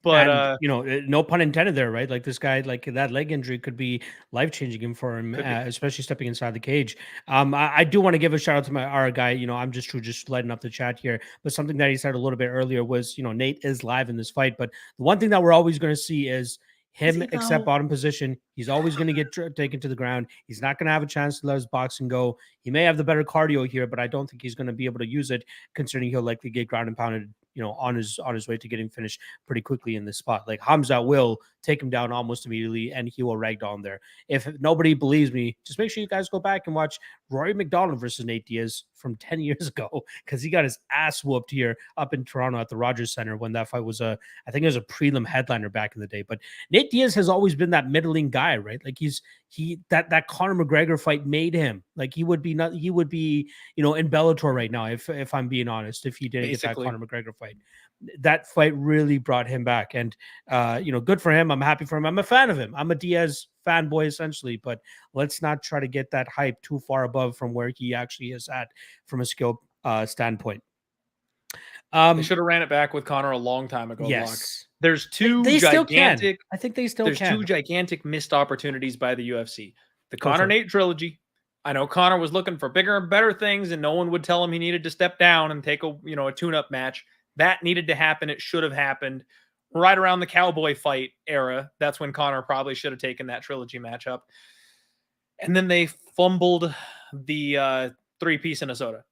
But and, no pun intended there, right? Like, this guy, like, that leg injury could be life changing for him, especially stepping inside the cage. I do want to give a shout out to our guy. I'm just lighting up the chat here. But something that he said a little bit earlier was, Nate is live in this fight, but the one thing that we're always going to see is him accept bottom position. He's always going to get taken to the ground. He's not going to have a chance to let his boxing go. He may have the better cardio here, but I don't think he's going to be able to use it, considering he'll likely get ground and pounded, on his way to getting finished pretty quickly in this spot. Like, Khamzat will take him down almost immediately, and he will ragdoll there. If nobody believes me, just make sure you guys go back and watch Rory McDonald versus Nate Diaz from 10 years ago, because he got his ass whooped here up in Toronto at the Rogers Center when that fight was I think it was a prelim headliner back in the day. But Nate Diaz has always been that middling guy, right? Like, that Conor McGregor fight made him. Like, he would be in Bellator right now, if I'm being honest, if he didn't get that Conor McGregor fight. That fight really brought him back, and good for him. I'm happy for him. I'm a fan of him. I'm a Diaz fanboy essentially, but let's not try to get that hype too far above from where he actually is at from a skill standpoint. They should have ran it back with Conor a long time ago. Yes. Lock. There's two they gigantic. I think they still there's can. Two gigantic missed opportunities by the UFC. The Conor Nate trilogy. I know Conor was looking for bigger and better things, and no one would tell him he needed to step down and take a tune-up match. That needed to happen. It should have happened right around the Cowboy fight era. That's when Conor probably should have taken that trilogy matchup. And then they fumbled the three-piece in Minnesota.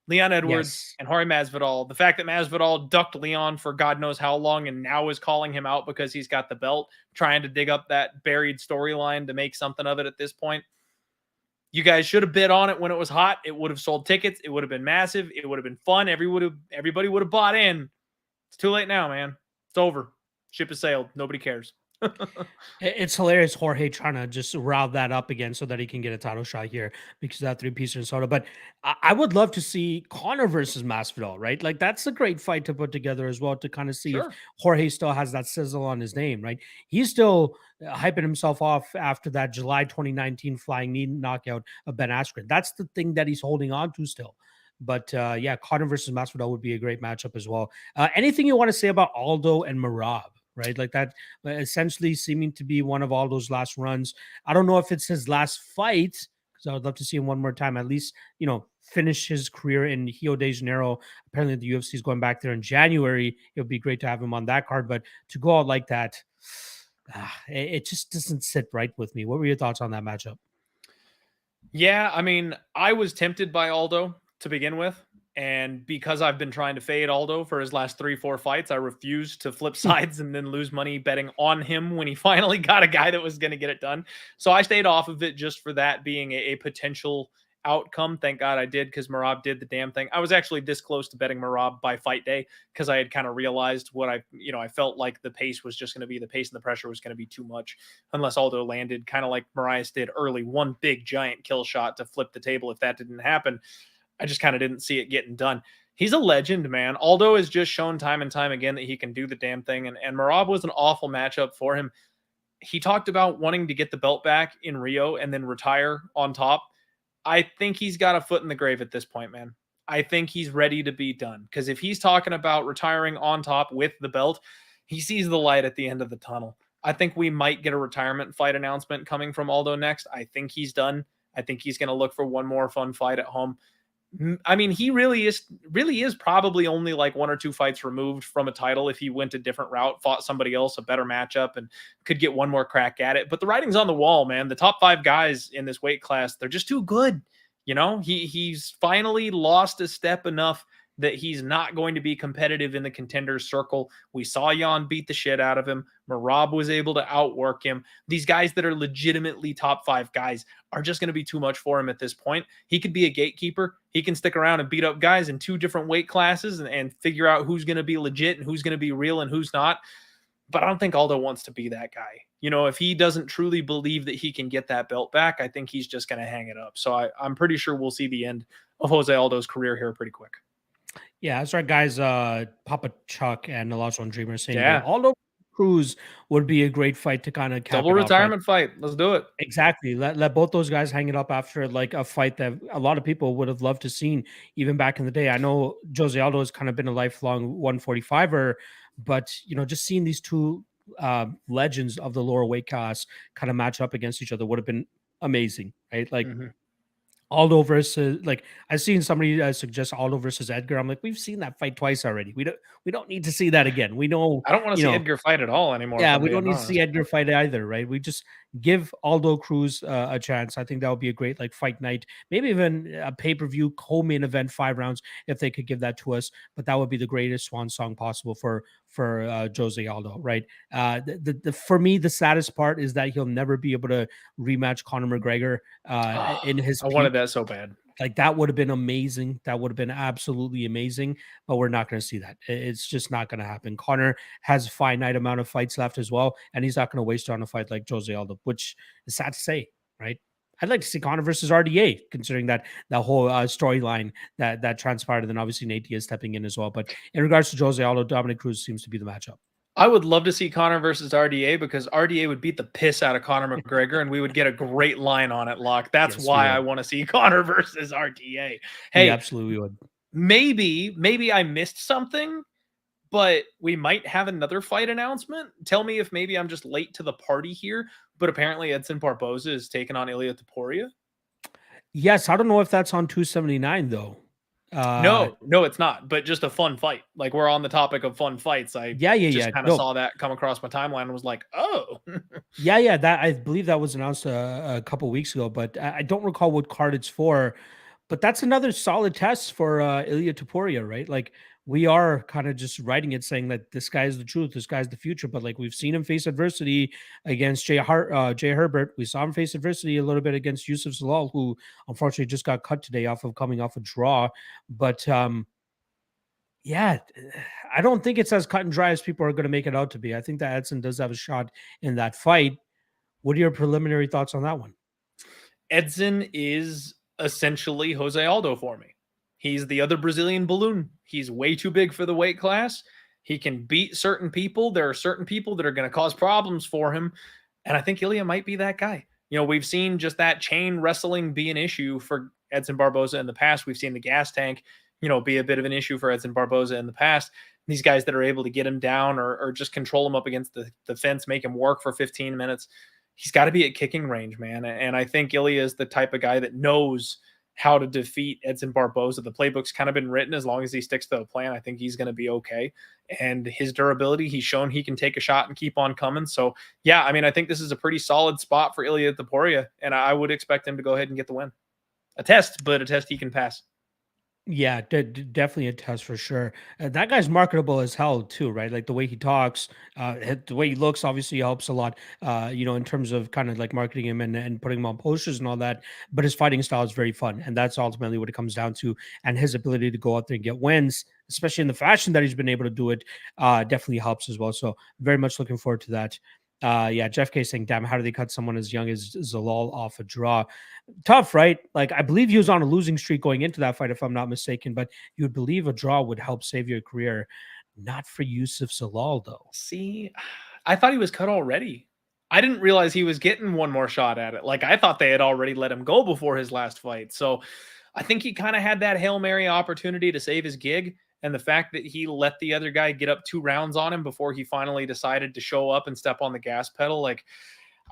Leon Edwards and Jorge Masvidal. The fact that Masvidal ducked Leon for God knows how long and now is calling him out because he's got the belt, trying to dig up that buried storyline to make something of it at this point. You guys should have bid on it when it was hot. It would have sold tickets. It would have been massive. It would have been fun. Everybody would have bought in. It's too late now, man. It's over. Ship has sailed. Nobody cares. It's hilarious, Jorge trying to just rile that up again so that he can get a title shot here because of that three-piece in soda. But I would love to see Conor versus Masvidal, right? Like, that's a great fight to put together as well, to kind of see if Jorge still has that sizzle on his name, right? He's still hyping himself off after that July 2019 flying knee knockout of Ben Askren. That's the thing that he's holding on to still. But Conor versus Masvidal would be a great matchup as well. Anything you want to say about Aldo and Merab? Right, like that essentially seeming to be one of all those last runs. I don't know if it's his last fight, because I would love to see him one more time, at least, finish his career in Rio de Janeiro. Apparently the UFC is going back there in January. It would be great to have him on that card, but to go out like that, it just doesn't sit right with me. What were your thoughts on that matchup? Yeah, I mean, I was tempted by Aldo to begin with. And because I've been trying to fade Aldo for his last 3-4 fights, I refused to flip sides and then lose money betting on him when he finally got a guy that was going to get it done. So I stayed off of it just for that being a potential outcome. Thank God I did, because Merab did the damn thing. I was actually this close to betting Merab by fight day because I had kind of realized what I felt like the pace was just going to be, the pace and the pressure was going to be too much unless Aldo landed kind of like Marias did early, one big giant kill shot to flip the table. If that didn't happen, I just kind of didn't see it getting done. He's a legend, man. Aldo has just shown time and time again that he can do the damn thing. And Merab was an awful matchup for him. He talked about wanting to get the belt back in Rio and then retire on top. I think he's got a foot in the grave at this point, man. I think he's ready to be done. Because if he's talking about retiring on top with the belt, he sees the light at the end of the tunnel. I think we might get a retirement fight announcement coming from Aldo next. I think he's done. I think he's going to look for one more fun fight at home. I mean, he really is probably only like 1 or 2 fights removed from a title if he went a different route, fought somebody else, a better matchup, and could get one more crack at it. But the writing's on the wall, man. The top 5 guys in this weight class, they're just too good. He's finally lost a step enough that he's not going to be competitive in the contenders circle. We saw Jan beat the shit out of him. Merab was able to outwork him. These guys that are legitimately top 5 guys are just going to be too much for him at this point. He could be a gatekeeper. He can stick around and beat up guys in 2 different weight classes and figure out who's going to be legit and who's going to be real and who's not. But I don't think Aldo wants to be that guy. If he doesn't truly believe that he can get that belt back, I think he's just going to hang it up. So I'm pretty sure we'll see the end of Jose Aldo's career here pretty quick. Yeah, that's right, guys. Papa Chuck and the Lost One Dreamer saying that Aldo Cruz would be a great fight to kind of cap double retirement fight. Let's do it. Exactly. Let both those guys hang it up after like a fight that a lot of people would have loved to seen even back in the day. I know Jose Aldo has kind of been a lifelong 145er, but just seeing these two legends of the lower weight class kind of match up against each other would have been amazing, right? Like Aldo versus, like, I've seen somebody suggest Aldo versus Edgar. I'm like, we've seen that fight twice already. We don't need to see that again. We know. I don't want to see Edgar fight at all anymore. Yeah, we don't need to see Edgar fight either, right? We just give Aldo Cruz a chance. I think that would be a great fight night. Maybe even a pay-per-view co-main event 5 rounds if they could give that to us. But that would be the greatest swan song possible for Jose Aldo, right? For me, the saddest part is that he'll never be able to rematch Conor McGregor in his. I wanted that so bad. Like, that would have been amazing. That would have been absolutely amazing, but we're not going to see that. It's just not going to happen. Conor has a finite amount of fights left as well, and he's not going to waste it on a fight like Jose Aldo, which is sad to say, right? I'd like to see Conor versus RDA, considering that whole storyline that transpired, and then obviously Nate Diaz stepping in as well. But in regards to Jose Aldo, Dominic Cruz seems to be the matchup. I would love to see Conor versus RDA because RDA would beat the piss out of Conor McGregor and we would get a great line on it, Locke. That's why I want to see Conor versus RDA. Hey, we absolutely would. Maybe I missed something, but we might have another fight announcement. Tell me if maybe I'm just late to the party here, but apparently Edson Barboza is taking on Ilia Topuria. Yes, I don't know if that's on 279 though. No, it's not. But just a fun fight. Like, we're on the topic of fun fights. I just kind of saw that come across my timeline and was like, oh, yeah. That, I believe that was announced a couple weeks ago, but I don't recall what card it's for. But that's another solid test for Ilia Topuria, right? Like, we are kind of just writing it saying that this guy is the truth, this guy's the future. But like, we've seen him face adversity against Jay Herbert. We saw him face adversity a little bit against Yusuf Zalal, who unfortunately just got cut today coming off a draw. But yeah, I don't think it's as cut and dry as people are going to make it out to be. I think that Edson does have a shot in that fight. What are your preliminary thoughts on that one? Edson is essentially Jose Aldo for me. He's the other Brazilian balloon. He's way too big for the weight class. He can beat certain people. There are certain people that are going to cause problems for him. And I think Ilia might be that guy. We've seen just that chain wrestling be an issue for Edson Barboza in the past. We've seen the gas tank, be a bit of an issue for Edson Barboza in the past. These guys that are able to get him down or just control him up against the fence, make him work for 15 minutes. He's got to be at kicking range, man. And I think Ilia is the type of guy that knows how to defeat Edson Barboza. The playbook's kind of been written. As long as he sticks to the plan, I think he's going to be okay. And his durability, he's shown he can take a shot and keep on coming. So yeah, I think this is a pretty solid spot for Ilia Topuria, and I would expect him to go ahead and get the win. A test, but a test he can pass. Yeah, definitely a test for sure. That guy's marketable as hell too, right? Like the way he talks, the way he looks, obviously helps a lot. In terms of kind of like marketing him and putting him on posters and all that. But his fighting style is very fun, and that's ultimately what it comes down to. And his ability to go out there and get wins, especially in the fashion that he's been able to do it, definitely helps as well. So very much looking forward to that. Yeah, Jeff K saying, "Damn, how do they cut someone as young as Zalal off a draw?" Tough, right? Like I believe he was on a losing streak going into that fight, if I'm not mistaken. But you would believe a draw would help save your career. Not for Yusuf Zalal, though. See, I thought he was cut already. I didn't realize he was getting one more shot at it. Like I thought they had already let him go before his last fight. So I think he kind of had that Hail Mary opportunity to save his gig. And the fact that he let the other guy get up 2 rounds on him before he finally decided to show up and step on the gas pedal, like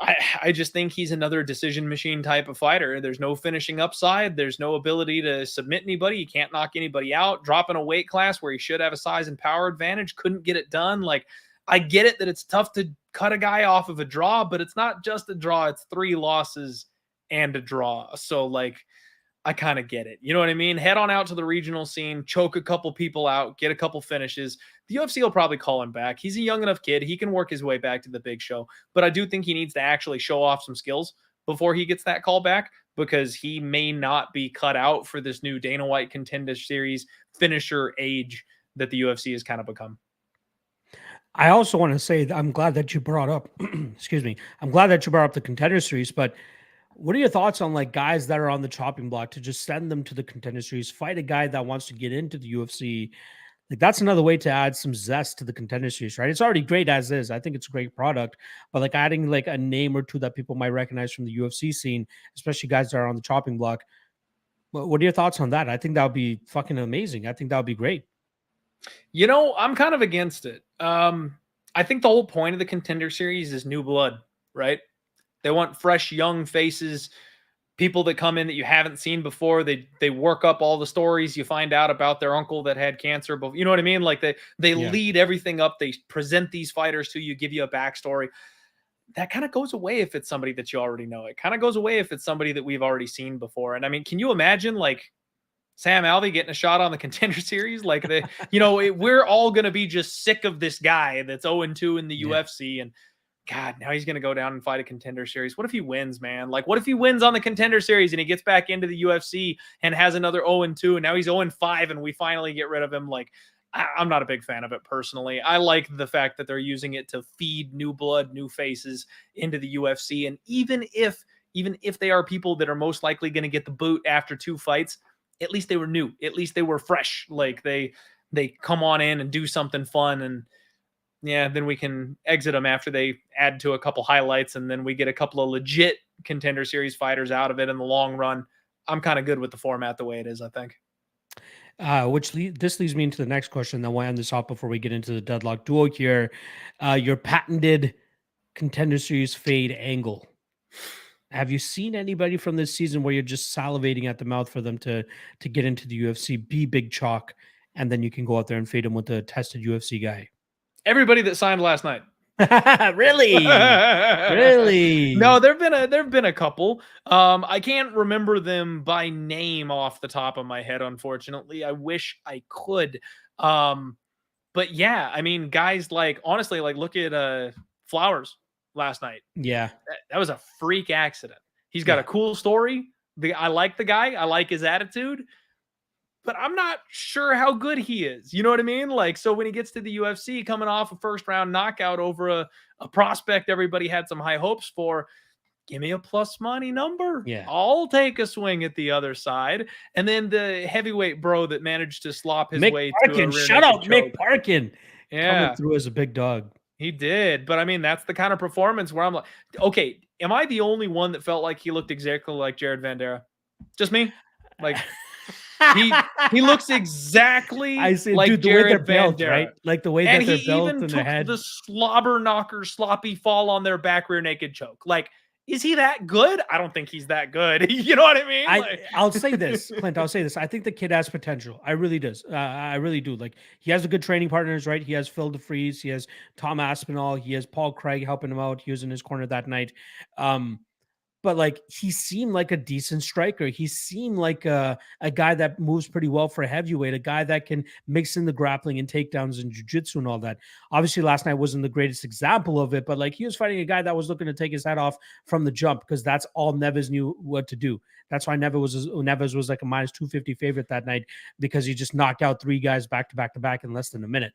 I just think he's another decision machine type of fighter. There's no finishing upside. There's no ability to submit anybody. He can't knock anybody out. Dropping a weight class where he should have a size and power advantage, couldn't get it done. Like, I get it that it's tough to cut a guy off of a draw, but it's not just a draw. It's 3 losses and a draw. So, like, I kind of get it. You know what I mean? Head on out to the regional scene, choke a couple people out, get a couple finishes. The UFC will probably call him back. He's a young enough kid. He can work his way back to the big show. But I do think he needs to actually show off some skills before he gets that call back, because he may not be cut out for this new Dana White Contender Series finisher age that the UFC has kind of become. I also want to say that I'm glad that you brought up, excuse me, I'm glad that you brought up the Contender Series, but what are your thoughts on like guys that are on the chopping block to just send them to the Contender Series, fight a guy that wants to get into the UFC? Like that's another way to add some zest to the Contender Series, right? It's already great as is. I think it's a great product, but like adding like a name or two that people might recognize from the UFC scene, especially guys that are on the chopping block. What are your thoughts on that? I think that would be fucking amazing. I think that would be great. You know, I'm kind of against it. I think the whole point of the Contender Series is new blood, right? They want fresh, young faces, people that come in that you haven't seen before. They work up all the stories. You find out about their uncle that had cancer, but you know what I mean? Like they lead everything up. They present these fighters to you, give you a backstory. That kind of goes away if it's somebody that you already know. It kind of goes away if it's somebody that we've already seen before. And I mean, can you imagine like Sam Alvey getting a shot on the Contender Series? Like we're all gonna be just sick of this guy that's 0-2 in the UFC, and God, now he's going to go down and fight a Contender Series. What if he wins, man? Like, what if he wins on the Contender Series and he gets back into the UFC and has another 0-2, and now he's 0-5 and we finally get rid of him? Like, I'm not a big fan of it personally. I like the fact that they're using it to feed new blood, new faces into the UFC. And even if they are people that are most likely going to get the boot after 2 fights, at least they were new. At least they were fresh. Like they come on in and do something fun, and yeah, then we can exit them after they add to a couple highlights, and then we get a couple of legit Contender Series fighters out of it in the long run. I'm kind of good with the format the way it is, I think. This leads me into the next question. Then we'll end this off before we get into the deadlock duo here. Your patented Contender Series fade angle. Have you seen anybody from this season where you're just salivating at the mouth for them to get into the UFC, be big chalk, and then you can go out there and fade them with a tested UFC guy? Everybody that signed last night. Really? Really? No, there've been a couple. I can't remember them by name off the top of my head, unfortunately. I wish I could. But yeah, I mean, guys like honestly, like look at Flowers last night. Yeah. That was a freak accident. He's got a cool story. I like the guy. I like his attitude. But I'm not sure how good he is. You know what I mean? Like, so when he gets to the UFC coming off a first round knockout over a prospect everybody had some high hopes for, give me a plus money number. Yeah. I'll take a swing at the other side. And then the heavyweight bro that managed to slop his Mick way Parkin. to a rear Shout out choke. Mick Parkin. Yeah. Coming through as a big dog. He did. But I mean, that's the kind of performance where I'm like, okay, am I the only one that felt like he looked exactly like Jared Vandera? Just me? Like he looks exactly like dude, the Jared way they're built, Vandera. right? Like the way that they're built in the head. The slobber knocker sloppy fall on their back rear naked choke. Like, is he that good? I don't think he's that good. You know what I mean? I'll say this, Clint. I'll say this. I think the kid has potential. I really does. I really do. Like he has a good training partners, right? He has Phil DeFries. He has Tom Aspinall. He has Paul Craig helping him out. He was in his corner that night. but like he seemed like a decent striker. He seemed like a guy that moves pretty well for a heavyweight, a guy that can mix in the grappling and takedowns and jiu-jitsu and all that. Obviously, last night wasn't the greatest example of it, but like he was fighting a guy that was looking to take his head off from the jump because that's all Neves knew what to do. That's why Neves was like a minus 250 favorite that night because he just knocked out 3 guys back to back to back in less than a minute.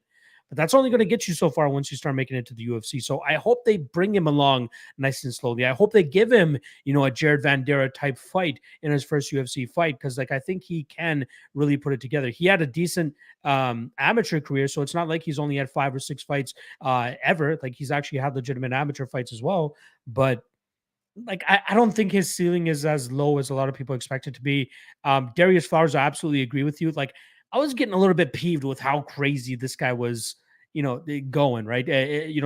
But that's only going to get you so far once you start making it to the UFC. So I hope they bring him along nice and slowly. I hope they give him, a Jared Vandera type fight in his first UFC fight because, like, I think he can really put it together. He had a decent amateur career, so it's not like he's only had 5 or 6 fights ever. Like, he's actually had legitimate amateur fights as well. But like, I don't think his ceiling is as low as a lot of people expect it to be. Darius Flowers, I absolutely agree with you. Like, I was getting a little bit peeved with how crazy this guy was, going, right?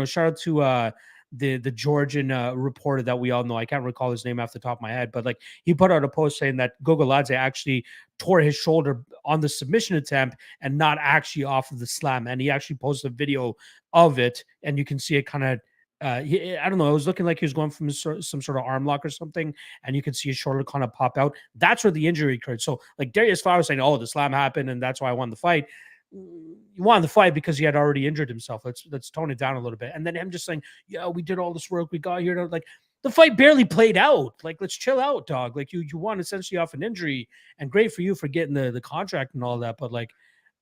Shout out to the Georgian reporter that we all know. I can't recall his name off the top of my head, but like he put out a post saying that Gogoladze actually tore his shoulder on the submission attempt and not actually off of the slam. And he actually posted a video of it, and you can see it kind of I don't know. It was looking like he was going from some sort of arm lock or something, and you could see his shoulder kind of pop out. That's where the injury occurred. So, like Darius Flowers saying, "Oh, the slam happened, and that's why I won the fight." You won the fight because he had already injured himself. Let's tone it down a little bit. And then him just saying, "Yeah, we did all this work. We got here." Like the fight barely played out. Like, let's chill out, dog. Like you won essentially off an injury, and great for you for getting the contract and all that. But like,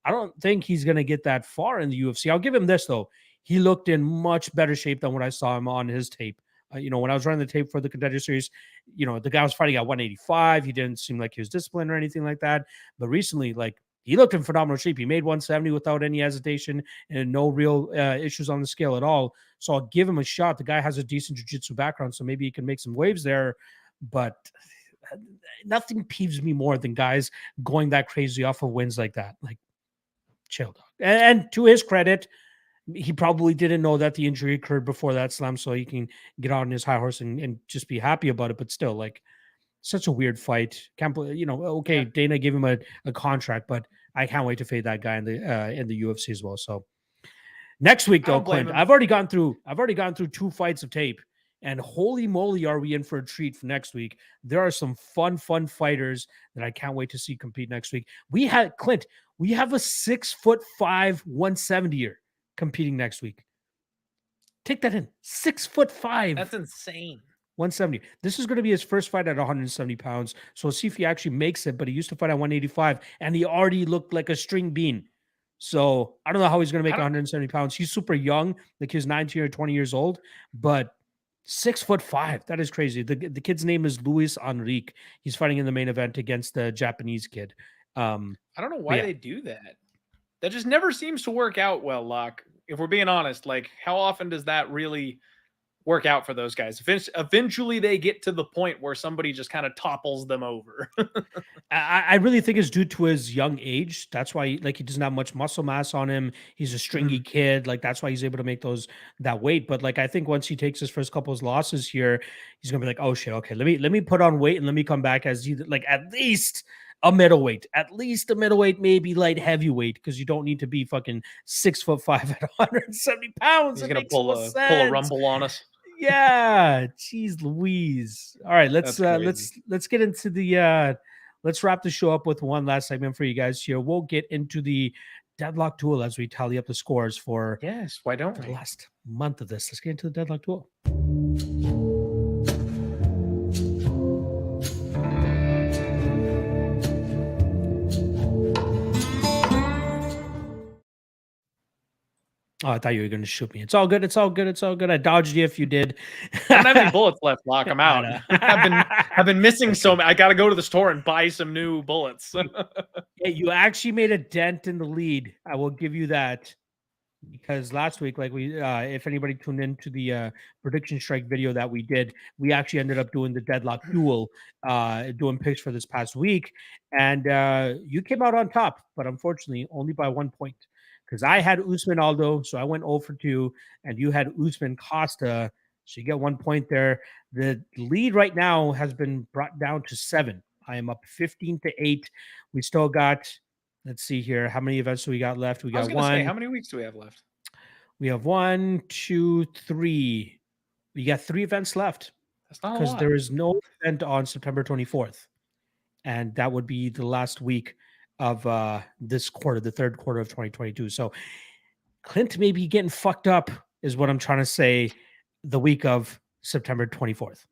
I don't think he's gonna get that far in the UFC. I'll give him this though. He looked in much better shape than when I saw him on his tape. When I was running the tape for the Contender Series, the guy was fighting at 185. He didn't seem like he was disciplined or anything like that. But recently, like, he looked in phenomenal shape. He made 170 without any hesitation and no real issues on the scale at all. So I'll give him a shot. The guy has a decent jiu-jitsu background, so maybe he can make some waves there. But nothing peeves me more than guys going that crazy off of wins like that. Like, chill, dog. And to his credit, he probably didn't know that the injury occurred before that slam, so he can get on his high horse and just be happy about it. But still, like, such a weird fight. Can't believe, okay, yeah. Dana gave him a contract, but I can't wait to fade that guy in the UFC as well. So next week, though, Clint, I've already gone through 2 fights of tape, and holy moly, are we in for a treat for next week? There are some fun fighters that I can't wait to see compete next week. We have a 6'5", 170er competing next week. Take that in. 6'5". That's insane. 170. This is going to be his first fight at 170 pounds. So see if he actually makes it. But he used to fight at 185, and he already looked like a string bean. So I don't know how he's going to make 170 pounds. He's super young, like he's 19 or 20 years old, but 6'5". That is crazy. The kid's name is Luis Enrique. He's fighting in the main event against the Japanese kid. I don't know why they do that. That just never seems to work out well, Locke. If we're being honest, like, how often does that really work out for those guys? Eventually they get to the point where somebody just kind of topples them over. I really think it's due to his young age. That's why he doesn't have much muscle mass on him. He's a stringy kid. Like, that's why he's able to make that weight. But like, I think once he takes his first couple of losses here, he's gonna be like, oh shit, okay, let me put on weight and let me come back as at least a middleweight, maybe light heavyweight, because you don't need to be fucking 6'5" at 170 pounds. He's gonna pull a rumble on us. Yeah, jeez Louise. All right, let's get into the let's wrap the show up with one last segment for you guys here. We'll get into the deadlock duel as we tally up the scores for why don't the last month of this. Let's get into the deadlock duel. Oh, I thought you were going to shoot me. It's all good. I dodged you if you did. I don't have any bullets left, Locke. I'm out. I've been missing so many. I got to go to the store and buy some new bullets. Yeah, you actually made a dent in the lead. I will give you that, because last week, like if anybody tuned into the prediction strike video that we did, we actually ended up doing the deadlock duel, doing picks for this past week, and you came out on top, but unfortunately only by 1 point. Because I had Usman Aldo, so I went 0 for 2, and you had Usman Costa, so you get 1 point there. The lead right now has been brought down to 7. I am up 15-8. We still got, let's see here, how many events do we got left? We got one. How many weeks do we have left? We have 1, 2, 3. We got 3 events left. That's not a because lot. there is no event on September 24th, and that would be the last week of this quarter, the third quarter of 2022. So Clint may be getting fucked up, is what I'm trying to say, the week of September 24th.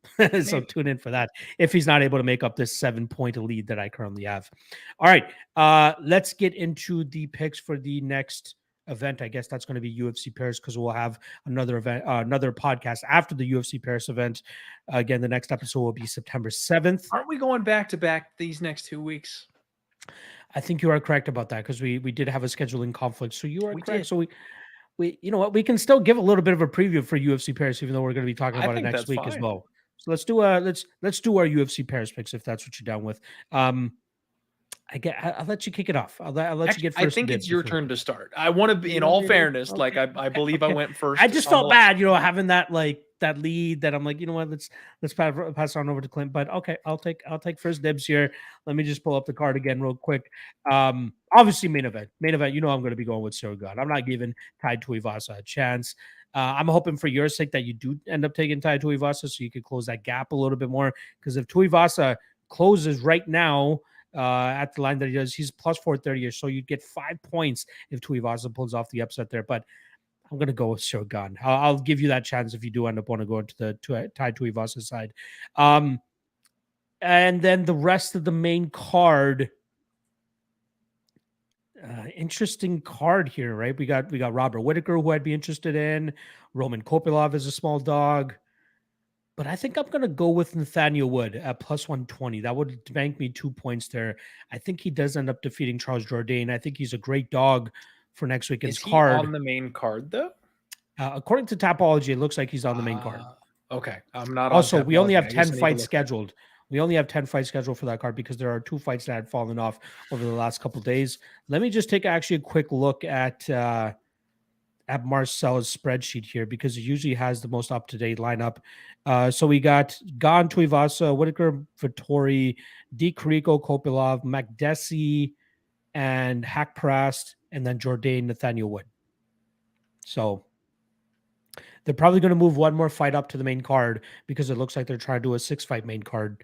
So tune in for that if he's not able to make up this 7-point lead that I currently have. All right. Let's get into the picks for the next event. I guess that's going to be UFC Paris, because we'll have another event, another podcast after the UFC Paris event. Again, the next episode will be September 7th. Aren't we going back to back these next 2 weeks? I think you are correct about that, because we did have a scheduling conflict. So you are correct. So we you know what, we can still give a little bit of a preview for UFC Paris, even though we're going to be talking about it next week as well. So let's do our UFC Paris picks, if that's what you're down with. I'll let you kick it off. I'll let you get first. I think it's your turn to start. I want to be, in all fairness, like I believe I went first. I just felt bad, having that that lead, that I'm like, you know what, let's pass on over to Clint. But okay, I'll take first dibs here. Let me just pull up the card again real quick. Obviously main event. I'm going to be going with Shogun. I'm not giving Tai Tuivasa a chance. I'm hoping for your sake that you do end up taking Tai Tuivasa, so you could close that gap a little bit more. Because if Tuivasa closes right now at the line that he does, he's plus 430, so you'd get 5 points if Tuivasa pulls off the upset there. But I'm going to go with Shogun. I'll give you that chance if you do end up want to go into the Tai Tuivasa side. And then the rest of the main card, interesting card here, right? We got Robert Whittaker, who I'd be interested in. Roman Kopylov is a small dog. But I think I'm going to go with Nathaniel Wood at plus 120. That would bank me 2 points there. I think he does end up defeating Charles Jourdain. I think he's a great dog for next weekend's card. Is he on the main card, though? According to Tapology, it looks like he's on the main card. Okay. I'm not also, we only have 10 fights scheduled. We only have 10 fights scheduled for that card, because there are 2 fights that had fallen off over the last couple of days. Let me just take actually a quick look at Marcel's spreadsheet here, because it usually has the most up-to-date lineup. So we got Gane, Tuivasa, Whittaker, Vettori, D. Carrico, Kopylov, Makdessi, and Haqparast, and then Jourdain, Nathaniel Wood. So they're probably going to move one more fight up to the main card, because it looks like they're trying to do a 6-fight main card.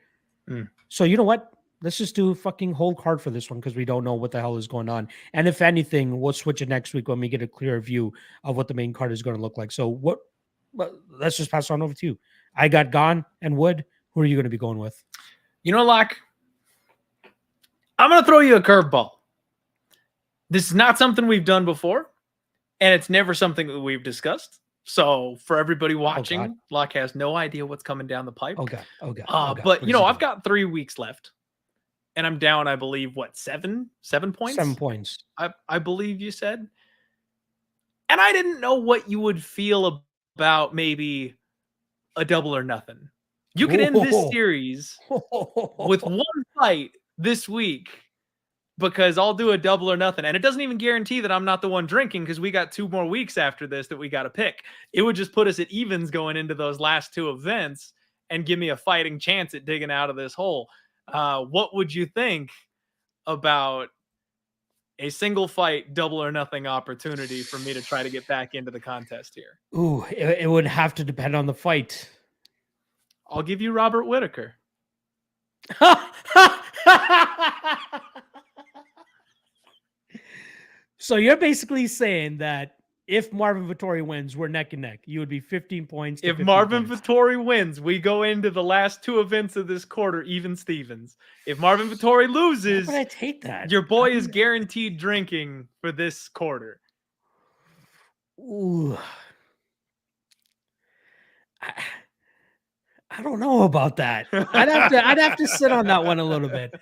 So you know what? Let's just do a fucking whole card for this one, because we don't know what the hell is going on. And if anything, we'll switch it next week when we get a clearer view of what the main card is going to look like. So let's just pass on over to you. I got Gane and Wood. Who are you going to be going with? Locke, I'm going to throw you a curveball. This is not something we've done before, and it's never something that we've discussed. So for everybody watching, Locke has no idea what's coming down the pipe. But I've got 3 weeks left, and I'm down, I believe, what, 7 points? 7 points. I believe you said. And I didn't know what you would feel about maybe a double or nothing. You could end this series with 1 fight this week, because I'll do a double or nothing. And it doesn't even guarantee that I'm not the one drinking, because we got 2 more weeks after this that we got to pick. It would just put us at evens going into those last 2 events and give me a fighting chance at digging out of this hole. What would you think about a single fight, double or nothing opportunity for me to try to get back into the contest here? Ooh, it would have to depend on the fight. I'll give you Robert Whittaker. So you're basically saying that if Marvin Vettori wins, we're neck and neck. You would be 15 points. If Marvin Vettori wins, we go into the last 2 events of this quarter, even Stevens. If Marvin Vettori loses, how would I take that? Your boy is guaranteed drinking for this quarter. Ooh. I don't know about that. I'd have to sit on that one a little bit.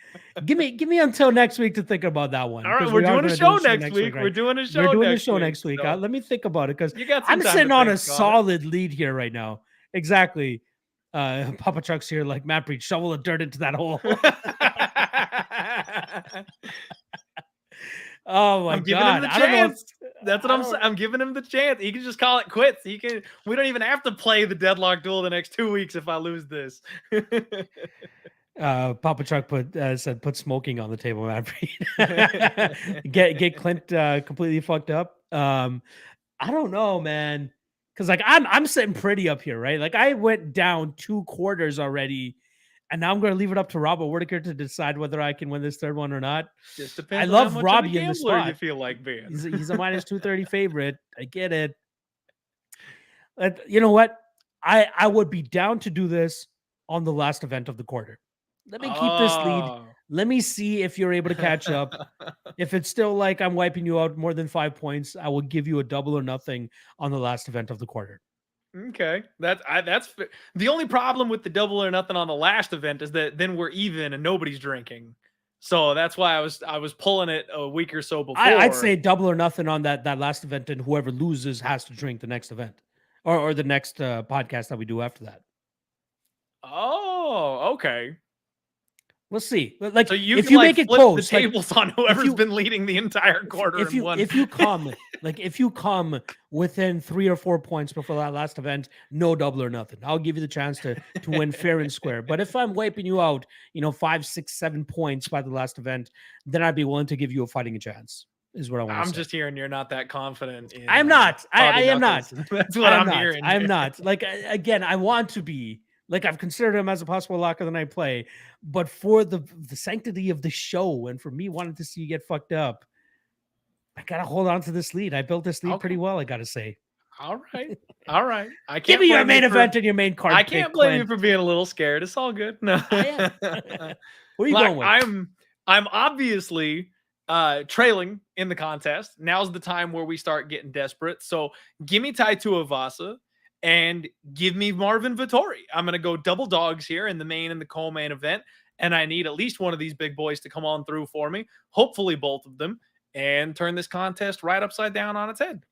Give me until next week to think about that one. All right, we're doing a show next week. We're doing a show next week. Let me think about it, because I'm sitting on a solid lead here right now. Exactly. Papa Chuck's here like, Manpreet, shovel the dirt into that hole. Oh my God. I don't know. That's what I'm saying. I'm giving him the chance. He can just call it quits. We don't even have to play the deadlock duel the next 2 weeks if I lose this. Papa Chuck said put smoking on the table, Manpreet. Get Clint completely fucked up. I don't know, man. Because like I'm sitting pretty up here, right? Like I went down 2 quarters already, and now I'm going to leave it up to Robert Whitaker to decide whether I can win this third one or not. Just I depends on how love much of a Robbie in the gambler you spot. feel like being. He's a minus 230 favorite. I get it. You know what? I would be down to do this on the last event of the quarter. Let me keep this lead. Let me see if you're able to catch up. If it's still like I'm wiping you out more than 5 points, I will give you a double or nothing on the last event of the quarter. Okay, that's the only problem with the double or nothing on the last event is that then we're even and nobody's drinking. So that's why I was pulling it a week or so before. I'd say double or nothing on that last event, and whoever loses has to drink the next event or the next podcast that we do after that. Oh, okay. We'll see. Like, so you if you like make it close, the tables on whoever's been leading the entire quarter. If you come if you come within 3 or 4 points before that last event, no double or nothing. I'll give you the chance to win fair and square. But if I'm wiping you out, 5, 6, 7 points by the last event, then I'd be willing to give you a fighting chance. Is what I want to say. I'm just hearing you're not that confident. I'm not. I am not. That's what I'm hearing. I'm not. Like, again, I want to be. Like, I've considered him as a possible lock of the night play, but for the sanctity of the show and for me wanting to see you get fucked up, I gotta hold on to this lead. I built this lead pretty well, I gotta say. All right. I can't give me your main event and your main card. I can't blame you for being a little scared. It's all good. No. Where are you going with? I'm obviously trailing in the contest. Now's the time where we start getting desperate. So give me Tai Tuivasa and give me Marvin Vettori. I'm going to go double dogs here in the main and the co-main event. And I need at least one of these big boys to come on through for me. Hopefully both of them, and turn this contest right upside down on its head.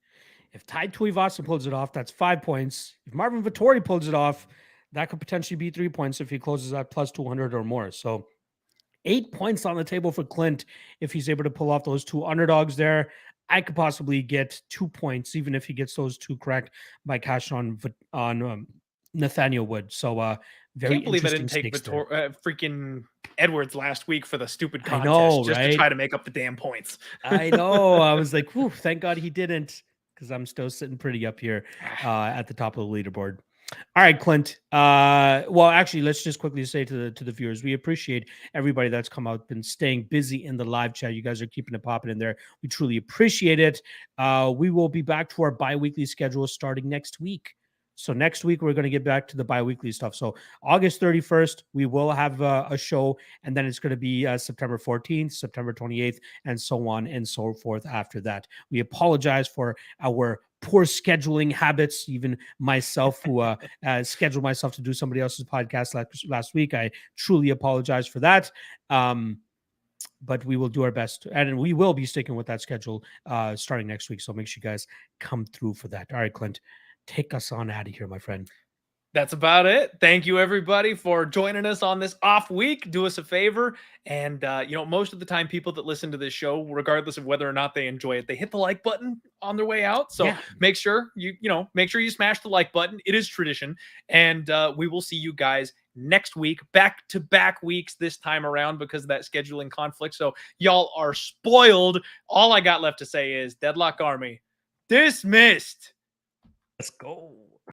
If Tai Tuivasa pulls it off, that's 5 points. If Marvin Vettori pulls it off, that could potentially be 3 points if he closes at plus 200 or more. So 8 points on the table for Clint if he's able to pull off those 2 underdogs there. I could possibly get 2 points even if he gets those 2 correct by cash on Nathaniel Wood. So very can't believe I didn't take freaking Edwards last week for the stupid contest to try to make up the damn points. I know. I was like, whew, thank God he didn't, because I'm still sitting pretty up here at the top of the leaderboard. All right, Clint. Well, actually, let's just quickly say to the viewers, we appreciate everybody that's come out and staying busy in the live chat. You guys are keeping it popping in there. We truly appreciate it. We will be back to our bi-weekly schedule starting next week. So next week, we're going to get back to the bi-weekly stuff. So August 31st, we will have a show, and then it's going to be September 14th, September 28th, and so on and so forth after that. We apologize for our poor scheduling habits. Even myself, who scheduled myself to do somebody else's podcast last week, I truly apologize for that. But we will do our best, and we will be sticking with that schedule starting next week. So make sure you guys come through for that. All right, Clint, take us on out of here, my friend. That's about it. Thank you, everybody, for joining us on this off week. Do us a favor. And, most of the time, people that listen to this show, regardless of whether or not they enjoy it, they hit the like button on their way out. So make sure you smash the like button. It is tradition. And we will see you guys next week, back-to-back weeks this time around because of that scheduling conflict. So y'all are spoiled. All I got left to say is Deadlock Army dismissed. Let's go.